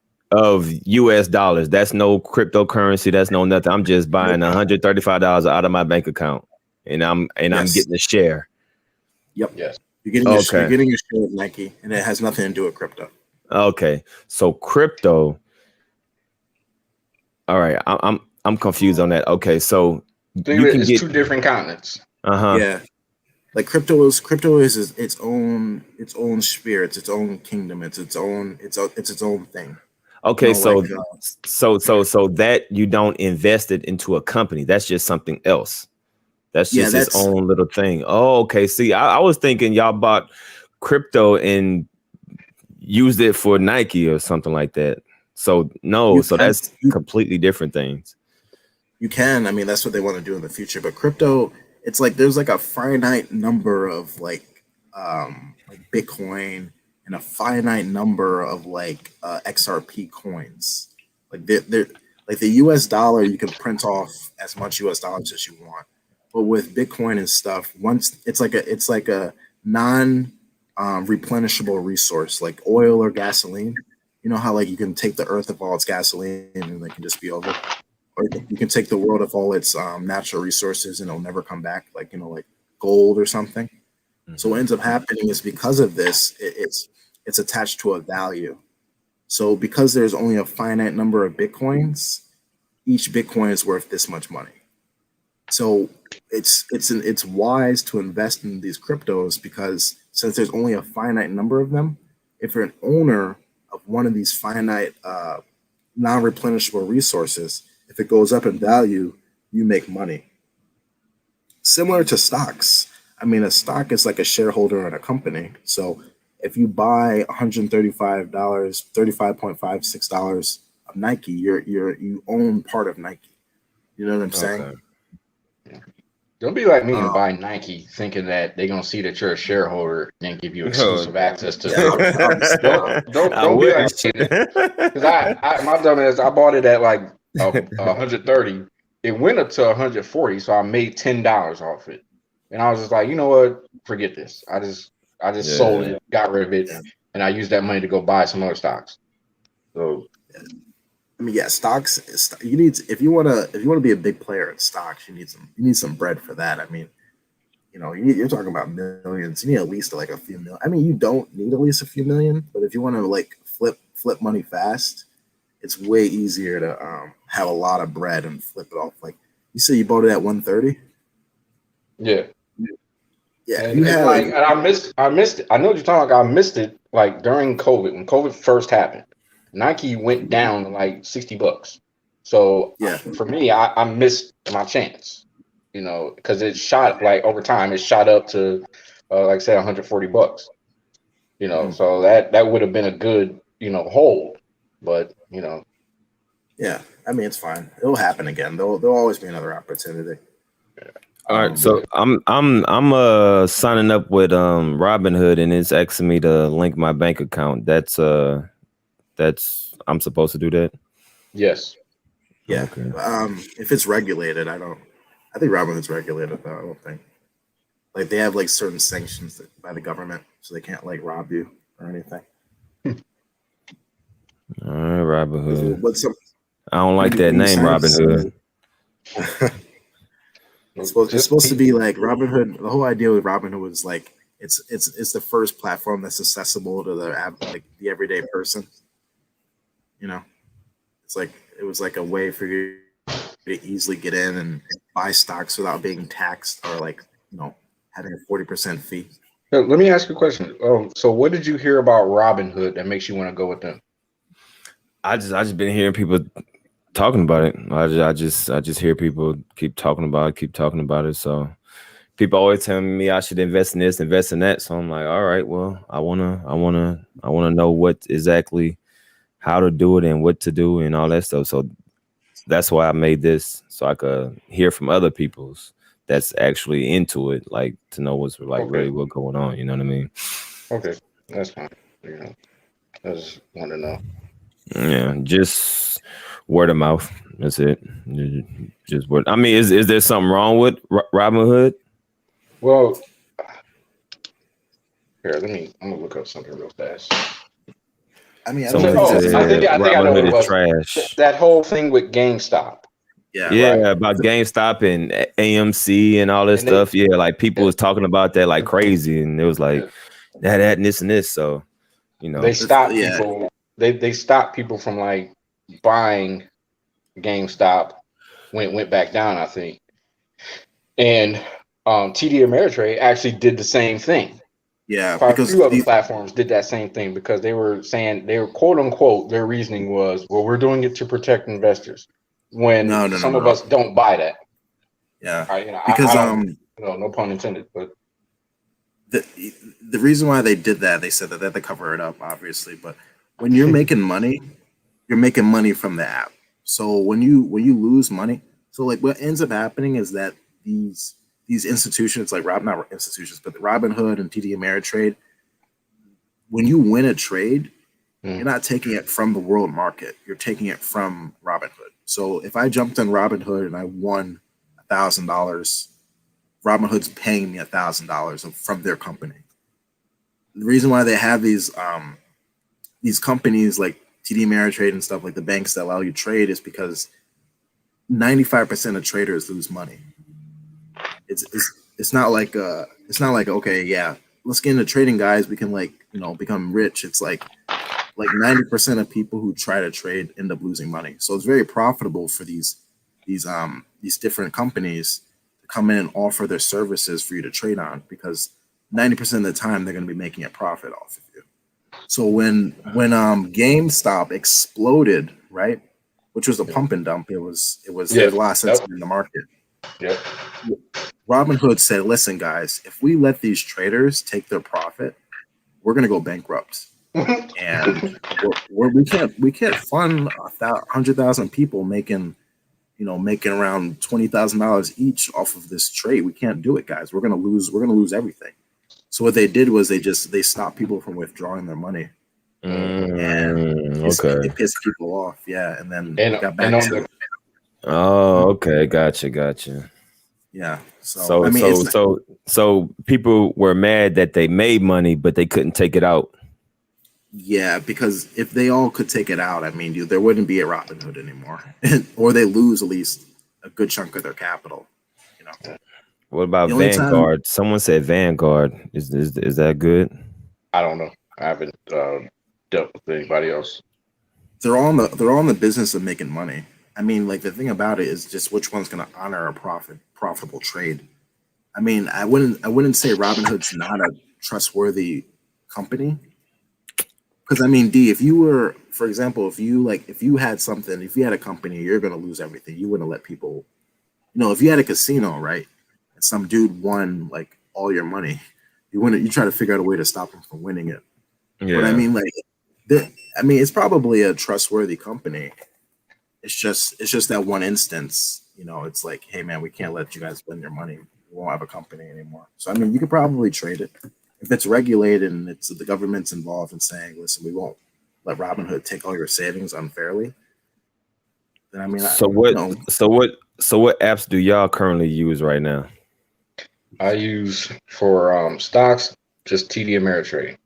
US dollars. That's no cryptocurrency. That's no nothing. I'm just nope. buying $135 out of my bank account, and I'm Yes, getting a share. yep. Yes. You're Okay. getting a share of Nike, and it has nothing to do with crypto. Okay. So crypto. All right. I'm confused on that. Okay. So Think you of it can as get two different continents. Yeah, like crypto is its own sphere, it's its own kingdom, it's its own thing. okay. Like So that you don't invest it into a company. That's just something else. That's yeah, just its that's own little thing. Oh, okay. See, I was thinking y'all bought crypto and used it for Nike or something like that. So no, you so can that's completely different things. You can. I mean, that's what they want to do in the future. But crypto, it's like there's like a finite number of like Bitcoin and a finite number of like XRP coins. They're like the US dollar, you can print off as much US dollars as you want. But with Bitcoin and stuff, once it's like a non replenishable resource, like oil or gasoline. You know how like you can take the earth of all its gasoline and it can just be over, or you can take the world of all its natural resources and it'll never come back, like like gold or something. So what ends up happening is, because of this, it's attached to a value. So because there's only a finite number of bitcoins, each bitcoin is worth this much money. So it's wise to invest in these cryptos, because since there's only a finite number of them, if you're an owner of one of these finite non-replenishable resources, if it goes up in value, you make money. Similar to stocks. I mean, a stock is like a shareholder in a company. So if you buy $135, $35.56 of Nike, you own part of Nike. You know what I'm saying? Okay. Don't be like me and Um, buy Nike thinking that they're gonna see that you're a shareholder and give you Oh. exclusive access to yeah, the I'll be scared. I don't be like wish. me. Because I my dumb ass, I bought it at like 130. It went up to 140, so I made $10 off it. And I was just like, you know what? Forget this. I just sold Yeah. it, got rid of it, Yeah. and I used that money to go buy some other stocks. So I mean, yeah, stocks. You need if you wanna be a big player in stocks, you need some bread for that. I mean, you're talking about millions. You need at least like a few million. I mean, you don't need at least a few million, but if you want to like flip money fast, it's way easier to have a lot of bread and flip it off. Like you say, you bought it at 130. yeah. Yeah, if And you it's have, like, and I missed it. I know what you're talking about. I missed it like during COVID, when COVID first happened. Nike went down to like $60. So yeah, for me, I missed my chance, because it shot like over time, it shot up to, like I said, $140. mhm, So that would have been a good, hold. But yeah. I mean, it's fine. It'll happen again. There'll always be another opportunity. All right, Um, so I'm signing up with Robinhood, and it's asking me to link my bank account. That's I'm supposed to do that. yes. yeah. Okay. If it's regulated, I think Robinhood's regulated though. I don't think like they have like certain sanctions by the government, so they can't like rob you or anything. All right, Robinhood. What's some I don't like that when you name, sign up? Robinhood. It's Just supposed to be like Robinhood. The whole idea with Robinhood was like it's the first platform that's accessible to like the everyday person. You know, it's like it was like a way for you to easily get in and buy stocks without being taxed or like having a 40% fee. let me ask you a question. So what did you hear about Robinhood that makes you want to go with them? I just been hearing people talking about it. I just hear people keep talking about it. So people always telling me I should invest in this, invest in that. So I'm like, all right, well, I wanna know what exactly how to do it and what to do and all that stuff. So that's why I made this, so I could hear from other people's that's actually into it, like to know what's like Okay. really what's going on. You know what I mean? Okay. That's fine. I just want to know. Yeah, just word of mouth. That's it. Just word. I mean, is there something wrong with Robinhood? Well, here, I'm gonna look up something real fast. I mean, I don't Someone think Oh, there's said I think I know what Robinhood it is was. trash. That whole thing with GameStop, yeah. Yeah, right? about GameStop and AMC and all this And they stuff. Yeah, like people yeah, was talking about that like crazy, and it was like yeah. that, and this and this. So They stopped Yeah, people. They stopped people from like buying GameStop when it went back down, I think. And TD Ameritrade actually did the same thing. yeah, Quite a because few other platforms did that same thing because they were saying they were quote unquote their reasoning was, well, we're doing it to protect investors. When some of no. us don't buy that, Yeah, I because don't, no pun intended, but the the reason why they did that, they said that they had to cover it up, obviously. But when you're making money, you're making money from the app. So when you lose money, so like what ends up happening is that these institutions like not institutions, but the Robinhood and TD Ameritrade, when you win a trade, you're not taking it from the world market. You're taking it from Robinhood. So if I jumped on Robinhood and I won $1,000, Robinhood's paying me $1,000 from their company. The reason why they have these companies like TD Ameritrade and stuff like the banks that allow you to trade is because 95% of traders lose money. It's not like okay, yeah, let's get into trading, guys. We can become rich. It's like 90% of people who try to trade end up losing money. So it's very profitable for these different companies to come in and offer their services for you to trade on because 90% of the time they're going to be making a profit off of you. So when GameStop exploded, right, which was a pump and dump, there was yeah, a lot of sentiment in the market. yeah. Robinhood said, "Listen, guys, if we let these traders take their profit, we're going to go bankrupt." And we can't fund 100,000 people making making around $20,000 each off of this trade. We can't do it, guys. We're gonna lose. We're gonna lose everything. So what they did was they stopped people from withdrawing their money, and Okay. it pissed people off. Yeah, and then And it got and back on to the Oh, okay. Gotcha. yeah. So So I mean, so so so people were mad that they made money, but they couldn't take it out. yeah, because if they all could take it out, I mean, dude, there wouldn't be a Robinhood anymore, or they lose at least a good chunk of their capital. You know, What about the only time Vanguard? Someone said Vanguard. Is that good? I don't know. I haven't dealt with anybody else. they're all in the business of making money. I mean, like the thing about it is just which one's going to honor a profitable trade. I mean, I wouldn't say Robinhood's not a trustworthy company. Because I mean, D, if you were, for example, if you had something, if you had a company, you're gonna lose everything. You wouldn't let people, if you had a casino, right, and some dude won like all your money, you try to figure out a way to stop him from winning it. But I Yeah. mean, like, it's probably a trustworthy company. It's just that one instance, it's like, hey man, we can't let you guys win your money. We won't have a company anymore. So I mean, you could probably trade it if it's regulated and it's the government's involved in saying, listen, we won't let Robinhood take all your savings unfairly. Then I mean, So what apps do y'all currently use right now? I use for stocks just TD Ameritrade.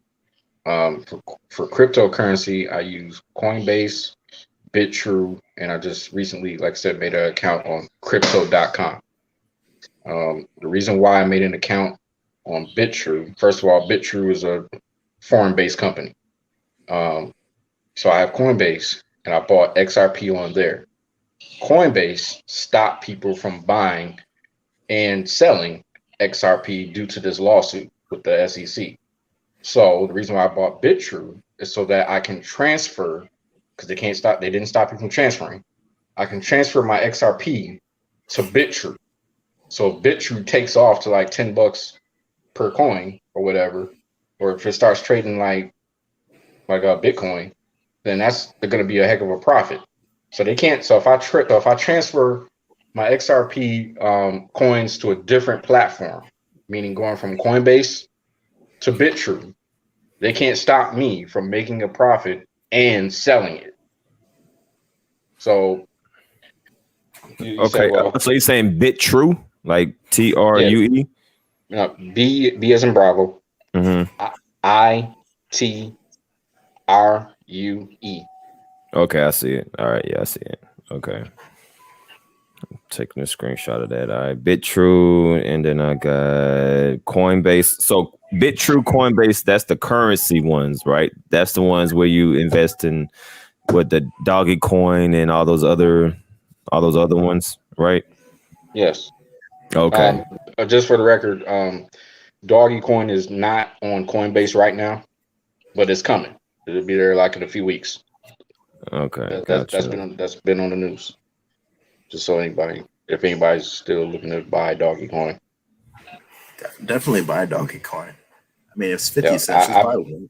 For cryptocurrency, I use Coinbase, BitTrue, and I just recently, like I said, made an account on crypto.com. The reason why I made an account on BitTrue, first of all, BitTrue is a foreign-based company. So I have Coinbase, and I bought XRP on there. Coinbase stopped people from buying and selling XRP due to this lawsuit with the SEC. So the reason why I bought BitTrue is so that I can transfer, because they didn't stop you from transferring. I can transfer my XRP to BitTrue. So if BitTrue takes off to like $10 per coin or whatever, or if it starts trading like a Bitcoin, then that's going to be a heck of a profit. So they can't. So if I transfer my XRP coins to a different platform, meaning going from Coinbase to BitTrue, they can't stop me from making a profit and selling it. So you Okay. say, well, So you're saying BitTrue, like TRUE? B as in Bravo, Mm-hmm. ITRUE. Okay, I see it. All right, yeah, I see it. Okay. Taking a screenshot of that. All right, BitTrue, and then I got Coinbase. So BitTrue, Coinbase, that's the currency ones, right? That's the ones where you invest in with the doggy coin and all those other ones, right? Yes. Okay. Just for the record, Doggy Coin is not on Coinbase right now, but it's coming. It'll be there like in a few weeks. Okay, That's gotcha. been on the news. Just so if anybody's still looking to buy Doggy Coin, definitely buy Donkey Coin. I mean, it's 50 yeah, cents. Just buy one.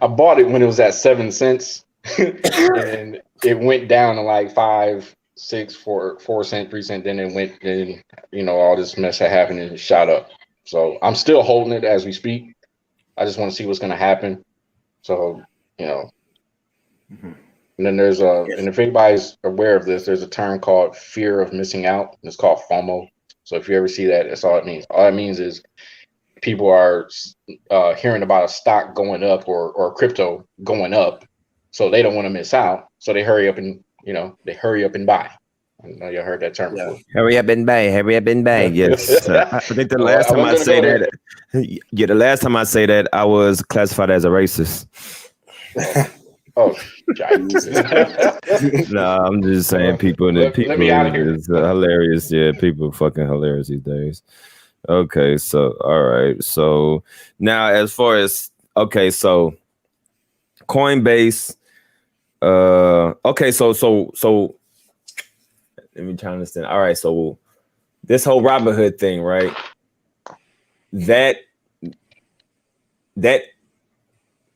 I bought it when it was at 7 cents, and then it went down to like 5, 6, 4 cent, 3 cent. Then it went, and all this mess had happened and it shot up. So I'm still holding it as we speak. I just want to see what's going to happen. So Mm-hmm. and then and if anybody's aware of this, there's a term called fear of missing out. And it's called FOMO. So if you ever see that, that's all it means. All it means is people are hearing about a stock going up or crypto going up, so they don't want to miss out. So they hurry up and buy. I know you heard that term before. Hurry up and buy. Hurry up and buy. Yes. I think the last time I say that, the last time I say that, I was classified as a racist. Oh, No, I'm just saying people let me out of here. is hilarious. Yeah, people fucking hilarious these days. Okay, so all right. So now as far as so Coinbase, okay, so let me try to understand. All right, so this whole Robinhood thing, right? That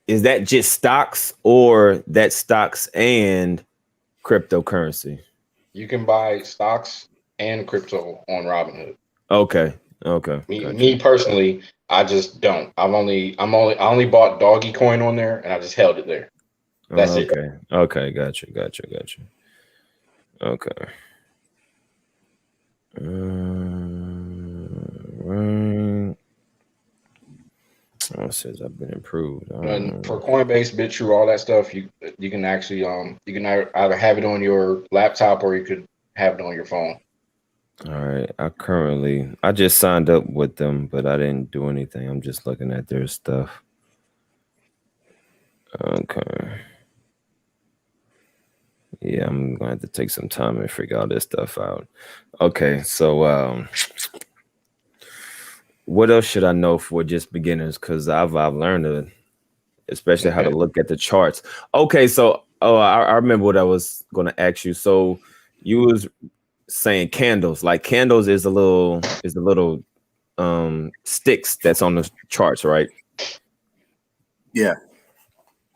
is that just stocks or that stocks and cryptocurrency? You can buy stocks and crypto on Robinhood. Okay. Okay. Gotcha. Me personally, I just don't. I only bought Doggy Coin on there, and I just held it there. That's it. Okay. Okay. Gotcha. Okay. Right. Oh, it says I've been improved. And for Coinbase, BitTrue, all that stuff, you can actually you can either have it on your laptop or you could have it on your phone. All right. I just signed up with them, but I didn't do anything. I'm just looking at their stuff. Okay. Yeah, I'm going to have to take some time and figure all this stuff out. Okay. So, what else should I know for just beginners? Because I've learned especially how to look at the charts. Okay. So, I remember what I was going to ask you. So, you was saying candles. Like candles is a little sticks that's on the charts, right? Yeah.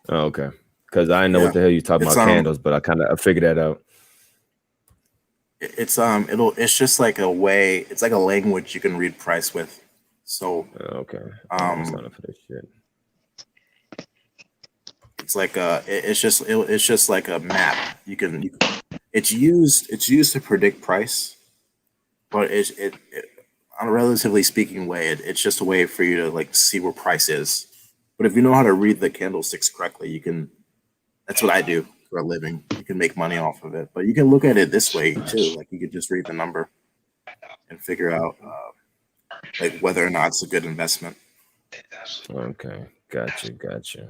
Oh, okay. Because I didn't know what the hell you talking about candles, but I figured that out. It's just like a way. It's like a language you can read price with. So okay. I'm signing up for this shit. It's like it's just like a map. It's used to predict price, but it on a relatively speaking way, it's just a way for you to like see where price is. But if you know how to read the candlesticks correctly, you can. That's what I do for a living. You can make money off of it, but you can look at it this way too. Like you could just read the number and figure out like whether or not it's a good investment. Okay, gotcha.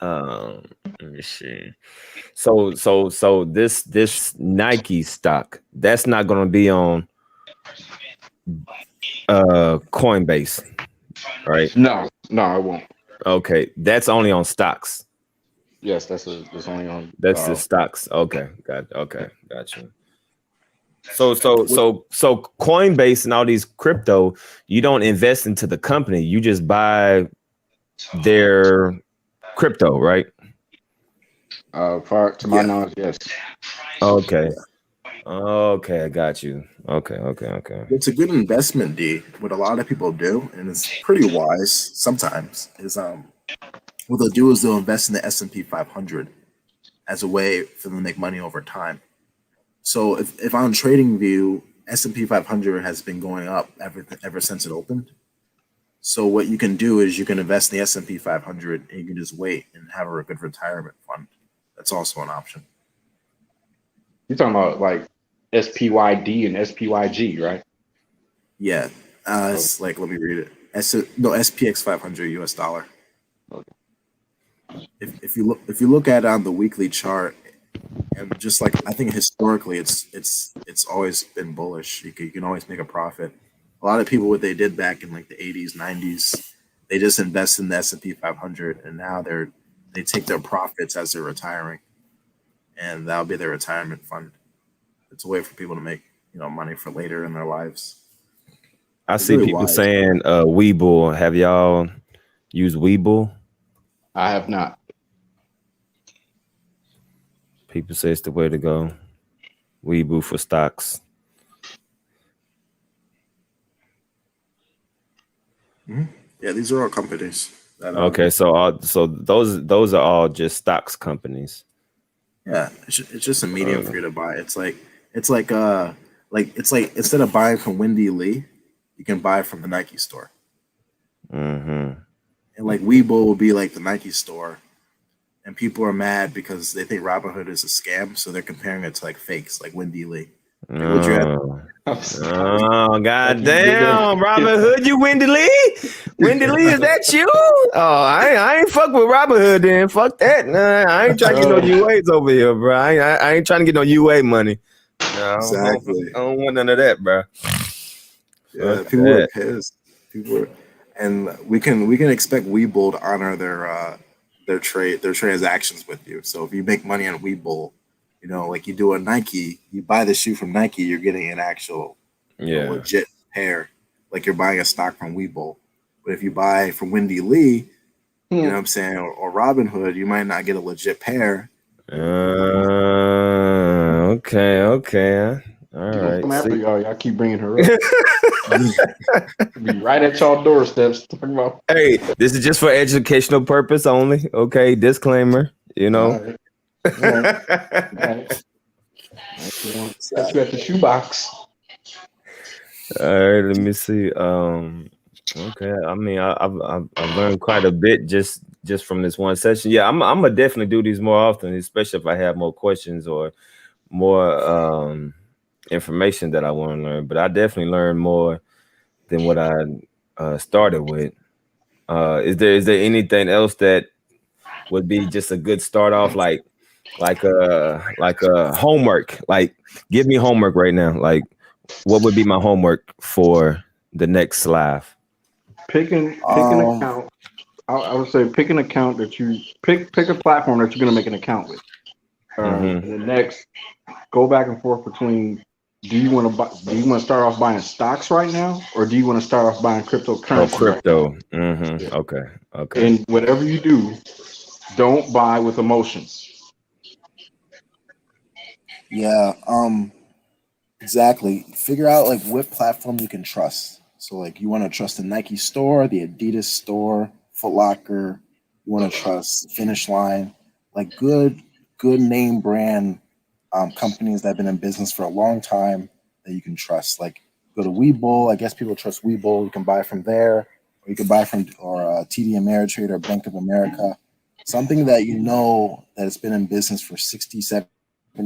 Let me see. So this Nike stock, that's not gonna be on Coinbase, right? No, I won't. Okay, that's only on stocks. Yes, that's only on. That's the stocks. Okay, gotcha. So Coinbase and all these crypto, you don't invest into the company. You just buy their crypto, right? To my knowledge, yes. Okay, I got you. Okay. It's a good investment, D. What a lot of people do, and it's pretty wise sometimes, is what they'll do is they'll invest in the S&P 500 as a way for them to make money over time. So if on TradingView, S&P 500 has been going up ever since it opened. So what you can do is you can invest in the S&P 500 and you can just wait and have a good retirement fund. That's also an option. You're talking about like SPYD and SPYG, right? Yeah. It's like, let me read it. SPX 500 US dollar. Okay. If you look at it on the weekly chart, and just like I think historically it's always been bullish. You can always make a profit. A lot of people, what they did back in like the 80s, 90s, they just invest in the S&P 500, and now they take their profits as they're retiring, and that'll be their retirement fund. It's a way for people to make money for later in their lives. I see really people saying Webull. Have y'all used Webull? I have not. People say it's the way to go. Webull for stocks. Mm-hmm. Yeah, these are all companies. Okay, so those are all just stocks companies. Yeah, it's just a medium for you to buy. It's like instead of buying from Wendy Lee, you can buy from the Nike store. Mm-hmm. And like Webull will be like the Nike store, and people are mad because they think Robinhood is a scam, so they're comparing it to like fakes, like Wendy Lee. Oh, goddamn, Robinhood, you Wendy Lee? Wendy Lee, is that you? Oh, I ain't fuck with Robinhood then. Fuck that. Nah, I ain't trying to get no UAs over here, bro. I ain't trying to get no UA money. No, exactly. I don't want none of that, bro. Yeah, fuck people are pissed. And we can expect Webull to honor their transactions with you. So if you make money on Webull, like you do a Nike, you buy the shoe from Nike, you're getting an actual legit pair, like you're buying a stock from Webull. But if you buy from Wendy Lee, you know what I'm saying, or Robinhood, you might not get a legit pair. Okay. Okay. All She gonna right. come after See. y'all. Y'all keep bringing her up. Be right at y'all doorsteps talking about. Hey, this is just for educational purpose only. Okay, disclaimer. You know. All right. All right. Catch you at the shoebox. All right, let me see. Okay. I mean, I've learned quite a bit just from this one session. Yeah, I'm gonna definitely do these more often, especially if I have more questions or more information that I want to learn. But I definitely learned more than what I started with. Is there anything else that would be just a good start off, like homework? Like, give me homework right now. Like, what would be my homework for the next live? Pick an account. I would say pick an account that you pick a platform that you're gonna make an account with. And the next, go back and forth between. Do you want to start off buying stocks right now, or do you want to start off buying cryptocurrency? Oh, crypto. Right now? Yeah. Okay. And whatever you do, don't buy with emotions. Yeah. Exactly. Figure out like what platform you can trust. So like you want to trust the Nike store, the Adidas store, Foot Locker. You want to trust Finish Line, like good name brand companies that have been in business for a long time that you can trust. Like go to Webull. I guess people trust Webull. You can buy from there, or you can buy from TD Ameritrade or Bank of America. Something that you know that has been in business for 60, 70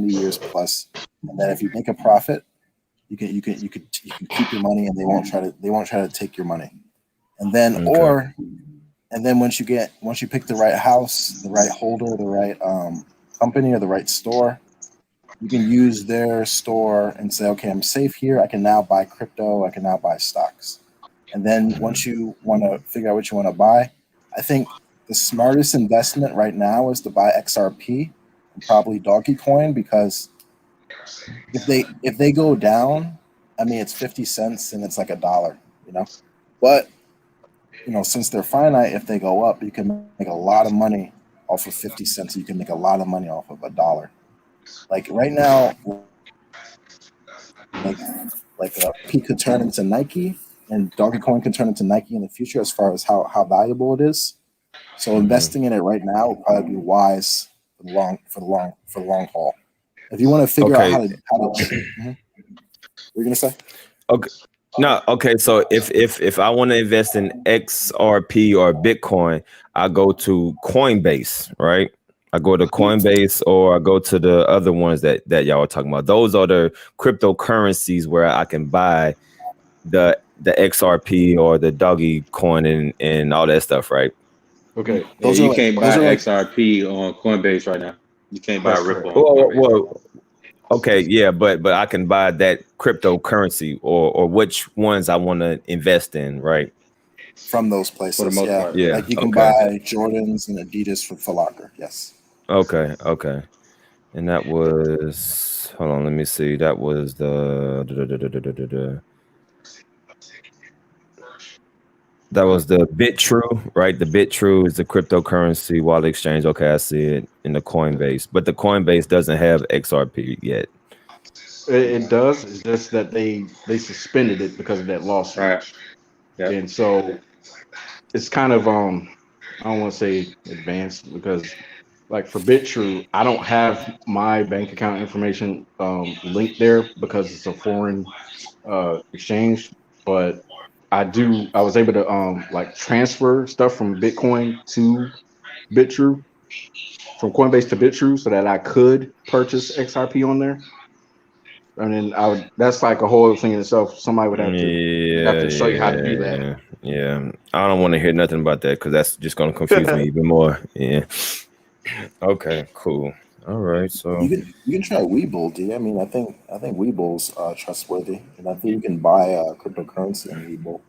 years plus, and that if you make a profit, you can keep your money, and they won't try to take your money. And then once you pick the right house, the right holder, the right company, or the right store, you can use their store and say, okay, I'm safe here. I can now buy crypto. I can now buy stocks. And then once you want to figure out what you want to buy, I think the smartest investment right now is to buy XRP and probably Dogecoin, because if they go down, I mean, it's 50 cents and it's like $1, But since they're finite, if they go up, you can make a lot of money off of 50 cents. You can make a lot of money off of $1. Like right now, like P could turn into Nike, and Dogecoin can turn into Nike in the future, as far as how valuable it is. So investing in it right now would probably be wise for the long haul. If you want to figure out how to What are you gonna say? Okay. No, okay. So if I want to invest in XRP or Bitcoin, I go to Coinbase, right? I go to Coinbase, or I go to the other ones that y'all are talking about. Those are the cryptocurrencies where I can buy the XRP or the Doggy coin and all that stuff, right? Okay. Yeah, you can't buy XRP on Coinbase right now. You can't buy Ripple on Coinbase. Well, okay, yeah, but I can buy that cryptocurrency or which ones I want to invest in, right? From those places, for the most part. Yeah, like you can buy Jordans and Adidas for Foot Locker. Yes. Okay. And that was, hold on, let me see. That was that was the BitTrue, right? The BitTrue is the cryptocurrency wallet exchange. Okay, I see it in the Coinbase, but the Coinbase doesn't have XRP yet. It does. It's just that they suspended it because of that lawsuit. Right. Yep. And so it's kind of I don't want to say advanced, because like for BitTrue, I don't have my bank account information linked there because it's a foreign exchange, but I was able to like transfer stuff from Bitcoin to BitTrue, from Coinbase to BitTrue, so that I could purchase XRP on there. And then that's like a whole thing in itself. Somebody would have to show you how to do that. Yeah. I don't want to hear nothing about that, because that's just going to confuse me even more. Yeah. Okay, cool. All right. So you can try Webull, D. I mean, I think Webull's trustworthy, and I think you can buy cryptocurrency in Webull.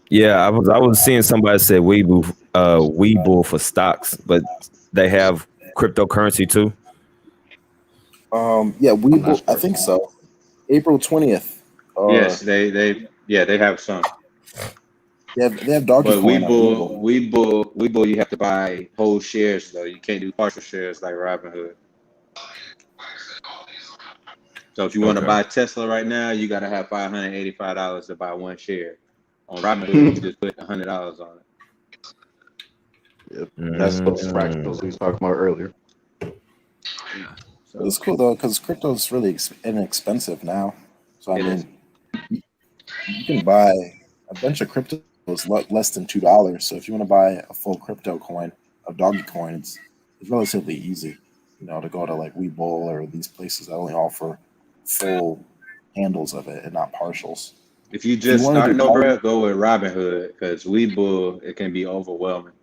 yeah, I was seeing somebody say Webull for stocks, but they have cryptocurrency too. Yeah, Webull. I think so. April 20th. Yes, they have some. They have Dogecoin. But Webull, you have to buy whole shares though. You can't do partial shares like Robinhood. So if you want to buy Tesla right now, you got to have $585 to buy one share. On Robinhood, you just put $100 on it. Yep. That's those fractals we was talking about earlier. Yeah. So it's cool though, because crypto is really inexpensive now. So I mean, you can buy a bunch of cryptos less than $2. So if you want to buy a full crypto coin of doggy coins, it's relatively easy. You know, to go to like Webull or these places that only offer full handles of it and not partials. If you just starting over, go with Robinhood because Webull, it can be overwhelming.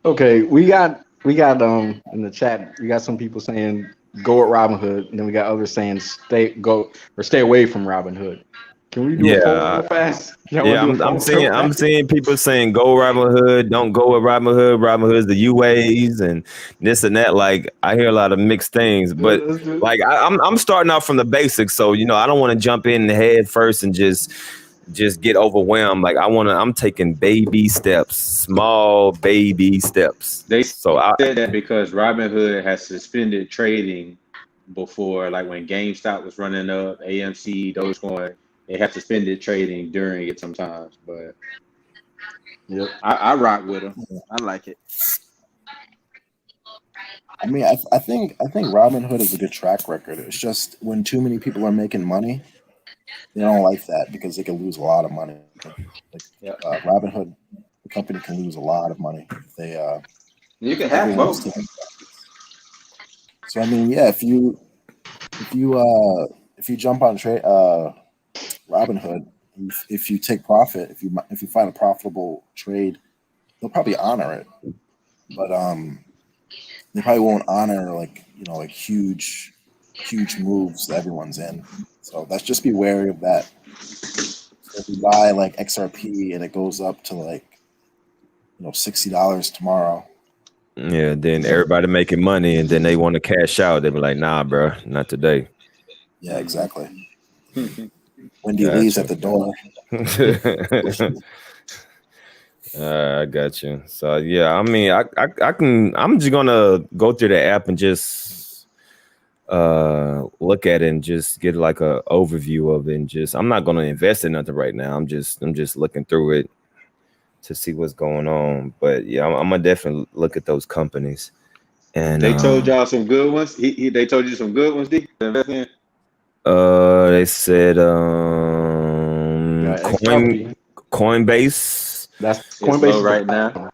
Okay, we got in the chat, we got some people saying go with Robinhood, and then we got others saying stay away from Robinhood. Can we do a poll real fast? I'm seeing people saying go Robinhood, don't go with Robinhood. Robinhood's the UAs and this and that. Like I hear a lot of mixed things, but like I'm starting off from the basics, so you know I don't want to jump in the head first and just get overwhelmed. Like I'm taking baby steps, small baby steps. They said that because Robinhood has suspended trading before, like when GameStop was running up, AMC, Dogecoin. They have suspended trading during it sometimes, but yep, I rock with them. I like it. I mean, I think Robinhood is a good track record. It's just when too many people are making money, they don't like that because they can lose a lot of money. Like Robinhood, the company can lose a lot of money if they. You can have both. So I mean, yeah, if you jump on Robinhood, if you take profit, if you find a profitable trade, they'll probably honor it, but they probably won't honor like huge moves that everyone's in. So that's just be wary of that. So if you buy like XRP and it goes up to like $60 tomorrow. Yeah, then everybody making money and then they want to cash out. They be like, nah, bro, not today. Yeah, exactly. Wendy leaves at the door. I got you. So yeah, I mean, I can. I'm just gonna go through the app and just look at it and just get like a overview of it. And just, I'm not gonna invest in nothing right now. I'm just looking through it to see what's going on. But yeah, I'm gonna definitely look at those companies. And they told y'all some good ones. They told you some good ones, D, to invest in. They said Coinbase. That's Coinbase right now.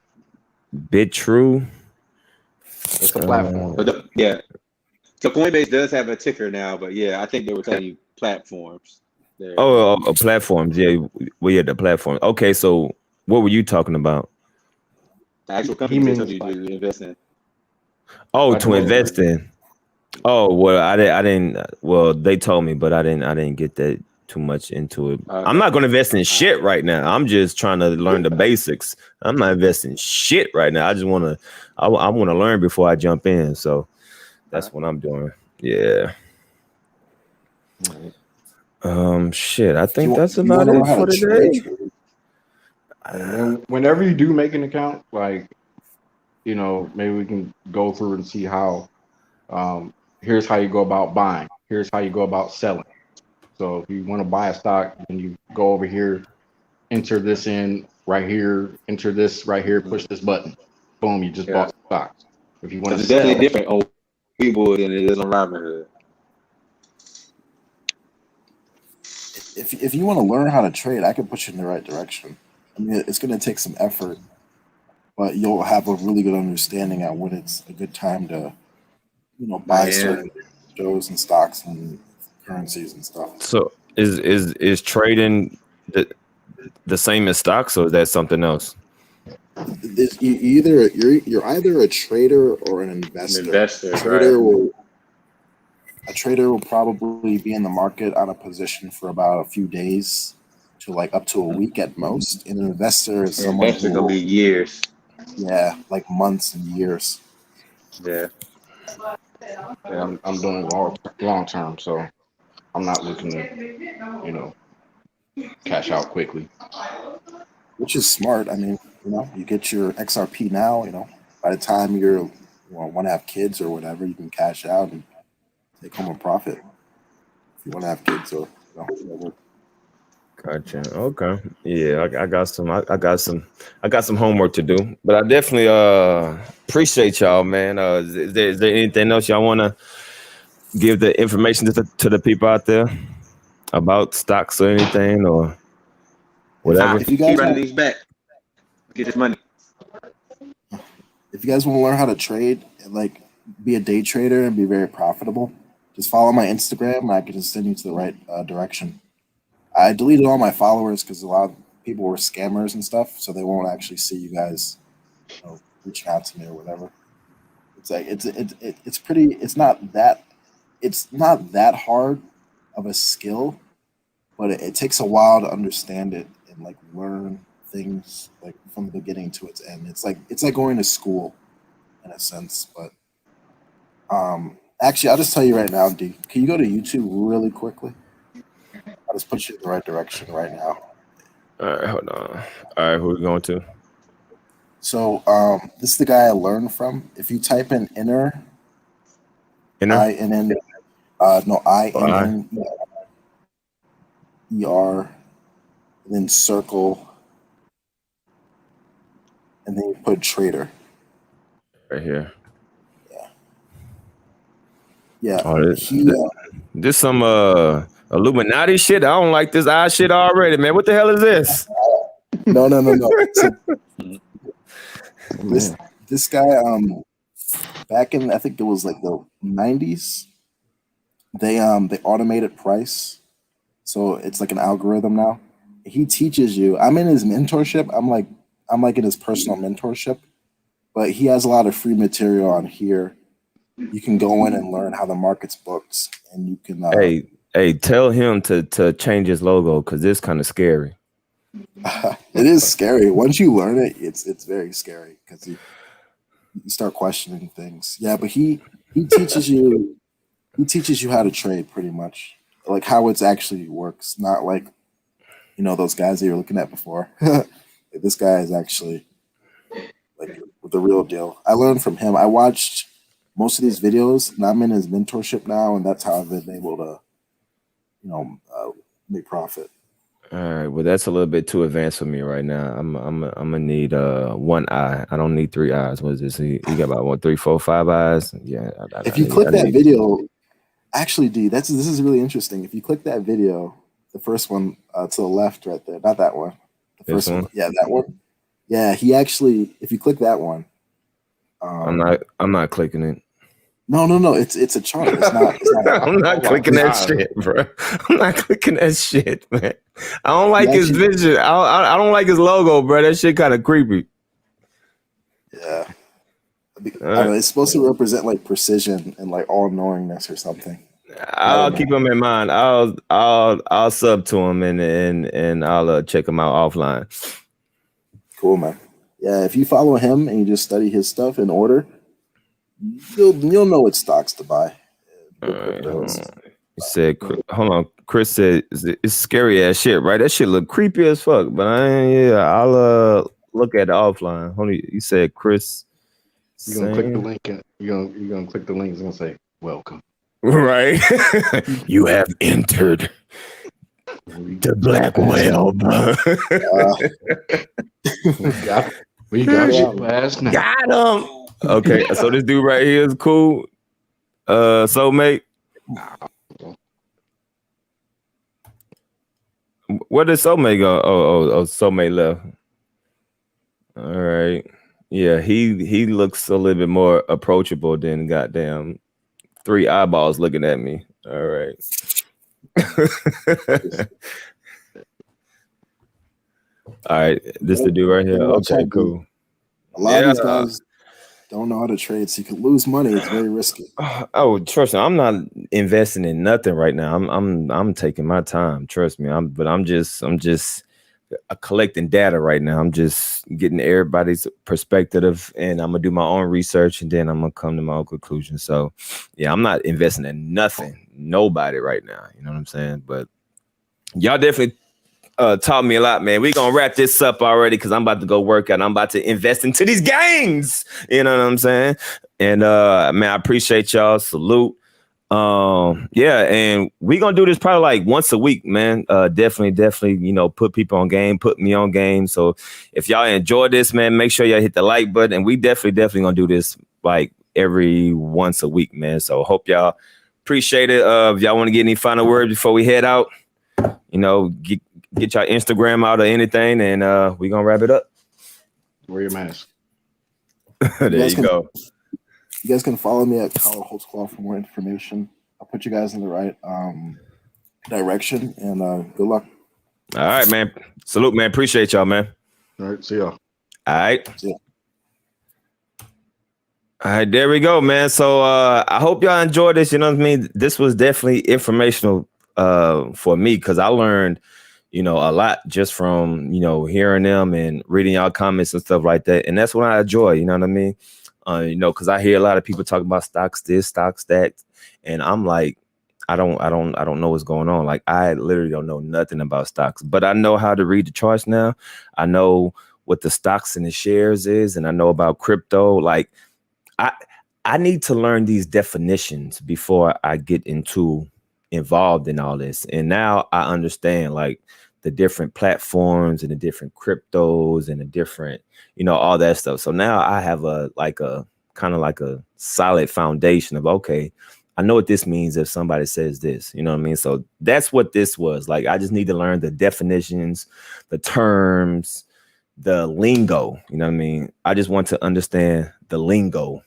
BitTrue. It's a platform. Yeah. So Coinbase does have a ticker now, but yeah, I think they were telling you platforms. Platforms. Yeah, we had the platform. Okay, so what were you talking about? The actual company they told you to invest in. Oh, to invest in. Oh, well, I didn't. Well, they told me, but I didn't get that too much into it. Okay. I'm not going to invest in shit right now. I'm just trying to learn the basics. I'm not investing shit right now. I just want to. I want to learn before I jump in. So that's what I'm doing. Yeah. Shit. I think that's about it for today. And then whenever you do make an account, like, maybe we can go through and see how. Here's how you go about buying. Here's how you go about selling. So if you want to buy a stock, then you go over here, enter this in right here, enter this right here, push this button. Boom, you just bought stocks. If you want to sell, definitely different on Webull than it is on Robinhood. If you want to learn how to trade, I can put you in the right direction. I mean, it's going to take some effort, but you'll have a really good understanding on when it's a good time to, buy certain cryptos and stocks and currencies and stuff. So is trading the same as stocks, or is that something else? You're either a trader or an investor. A trader will probably be in the market on a position for about a few days to like up to a week at most. And an investor is someone who will be years. Yeah, like months and years. Yeah. I'm doing long term, so I'm not looking to, cash out quickly. Which is smart. I mean, you get your XRP now, by the time you're want to have kids or whatever, you can cash out and take home a profit. you want to have kids or whatever. Gotcha. Okay. Yeah, I got some. I got some homework to do, but I definitely appreciate y'all, man. Is there anything else y'all want to give the information to the people out there about stocks or anything or whatever? If you guys running these back, get this money. If you guys want to learn how to trade and like be a day trader and be very profitable, just follow my Instagram and I can just send you to the right direction. I deleted all my followers because a lot of people were scammers and stuff, so they won't actually see you guys reaching out to me or whatever. It's like it's pretty. It's not that hard of a skill, but it takes a while to understand it and like learn things like from the beginning to its end. It's like going to school in a sense. But actually, I'll just tell you right now, D. Can you go to YouTube really quickly? I'll just put you in the right direction right now. All right, hold on. All right, who are we going to? So this is the guy I learned from. If you type in inner? INN, INNER, and then circle, and then you put trader. Right here. Yeah. Oh, this some Illuminati shit. I don't like this eye shit already, man. What the hell is this? No. So, this guy, back in I think it was like the 90s, they automated price, so it's like an algorithm now. He teaches you. I'm in his mentorship. I'm like in his personal mentorship, but he has a lot of free material on here. You can go in and learn how the market's booked, and you can. Hey, tell him to change his logo because it's kind of scary. It is scary. Once you learn it, it's very scary because you start questioning things. Yeah, but he teaches you how to trade pretty much, like how it actually works. Not like those guys that you were looking at before. Like, this guy is actually like the real deal. I learned from him. I watched most of these videos, and I'm in his mentorship now, and that's how I've been able to, make profit. All right, well, that's a little bit too advanced for me right now. I'm gonna need one eye. I don't need three eyes. What is this? You got about 1, 3, 4, 5 eyes? Yeah. If you click that video, actually, D, this is really interesting. If you click that video, the first one to the left, right there, not that one. The first one, yeah, that one. Yeah, he actually. If you click that one, I'm not clicking it. No. It's a chart. It's not I'm not clicking that shit, bro. I'm not clicking that shit, man. I don't like his vision. I don't like his logo, bro. That shit kind of creepy. Yeah. I don't know, it's supposed to represent like precision and like all knowingness or something. I'll keep him in mind. I'll sub to him and I'll check him out offline. Cool, man. Yeah, if you follow him and you just study his stuff in order, you'll know what stocks to buy. All right, hold on. He said, hold on. Chris said it's scary ass shit, right? That shit look creepy as fuck. But I'll look at it offline. Hold on. You said Chris. You're gonna click the link. You're gonna click the link. It's gonna say welcome. Right. You have entered the black whale, bro. We got you last night. Got him. Okay, so this dude right here is cool. Soulmate. Where did Soulmate go? Oh, Soulmate left. All right. Yeah, he looks a little bit more approachable than goddamn 3 eyeballs looking at me. All right. All right, this the dude right here. Okay, cool. A lot of these guys don't know how to trade, so you can lose money. It's very risky. Oh, trust me, I'm not investing in nothing right now. I'm taking my time. Trust me. I'm just collecting data right now. I'm just getting everybody's perspective, and I'm gonna do my own research, and then I'm gonna come to my own conclusion. So, yeah, I'm not investing in nobody right now. You know what I'm saying? But y'all definitely taught me a lot, man. We gonna wrap this up already because I'm about to go work out. I'm about to invest into these games. You know what I'm saying? And man, I appreciate y'all. Salute. Yeah, and we gonna do this probably like once a week, man. Definitely, you know, put people on game, put me on game. So if y'all enjoy this, man, make sure y'all hit the like button, and we definitely gonna do this like every once a week, man. So hope y'all appreciate it. If y'all want to get any final words before we head out, you know, get y'all Instagram out or anything, and we gonna wrap it up. Wear your mask. There you go. You guys can follow me at Kyle Holtzclaw for more information. I'll put you guys in the right direction, and good luck. All right, man. Salute, man. Appreciate y'all, man. All right, see y'all. All right. See ya. All right, there we go, man. So I hope y'all enjoyed this. You know what I mean? This was definitely informational for me because I learned, you know, a lot just from, you know, hearing them and reading y'all comments and stuff like that. And that's what I enjoy, you know what I mean? You know, because I hear a lot of people talking about stocks this, stocks that, and I'm like, I don't know what's going on. Like, I literally don't know nothing about stocks, but I know how to read the charts now. I know what the stocks and the shares is, and I know about crypto. Like, I need to learn these definitions before I get involved in all this. And now I understand like the different platforms and the different cryptos and the different, you know, all that stuff. So now I have a kind of like a solid foundation of, okay, I know what this means if somebody says this, you know what I mean? So that's what this was. Like, I just need to learn the definitions, the terms, the lingo, you know what I mean? I just want to understand the lingo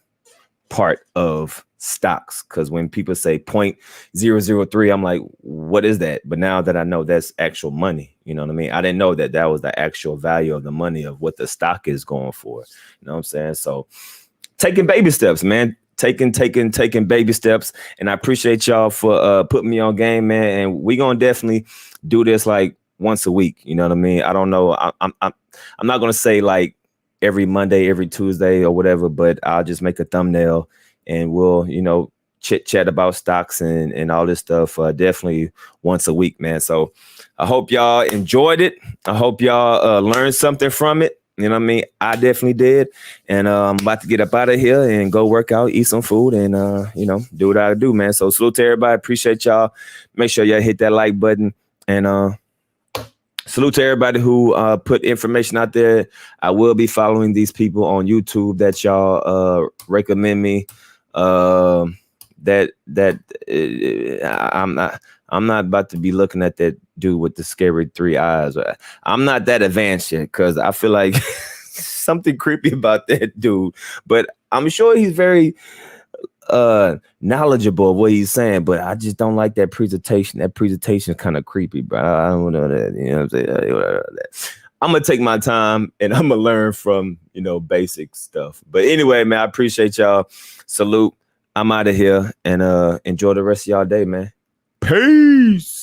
part of stocks, because when people say 0.003, I'm like, what is that? But now that I know that's actual money, you know what I mean? I didn't know that was the actual value of the money of what the stock is going for. You know what I'm saying? So taking baby steps, man. Taking baby steps. And I appreciate y'all for putting me on game, man. And we gonna definitely do this like once a week. You know what I mean? I don't know. I'm not gonna say like every Monday, every Tuesday or whatever, but I'll just make a thumbnail and we'll, you know, chit chat about stocks and all this stuff. Definitely once a week, man. So I hope y'all enjoyed it. I hope y'all learned something from it. You know what I mean? I definitely did. And I'm about to get up out of here and go work out, eat some food, and, you know, do what I do, man. So salute to everybody. Appreciate y'all. Make sure y'all hit that like button. And salute to everybody who put information out there. I will be following these people on YouTube that y'all recommend me. I'm not about to be looking at that dude with the scary 3 eyes. I'm not that advanced yet because I feel like something creepy about that dude. But I'm sure he's very knowledgeable of what he's saying, but I just don't like that presentation. That presentation is kind of creepy, bro. I don't know that. You know what I'm saying? I'm gonna take my time and I'm gonna learn from, you know, basic stuff. But anyway, man, I appreciate y'all. Salute. I'm out of here and enjoy the rest of y'all day, man. Peace.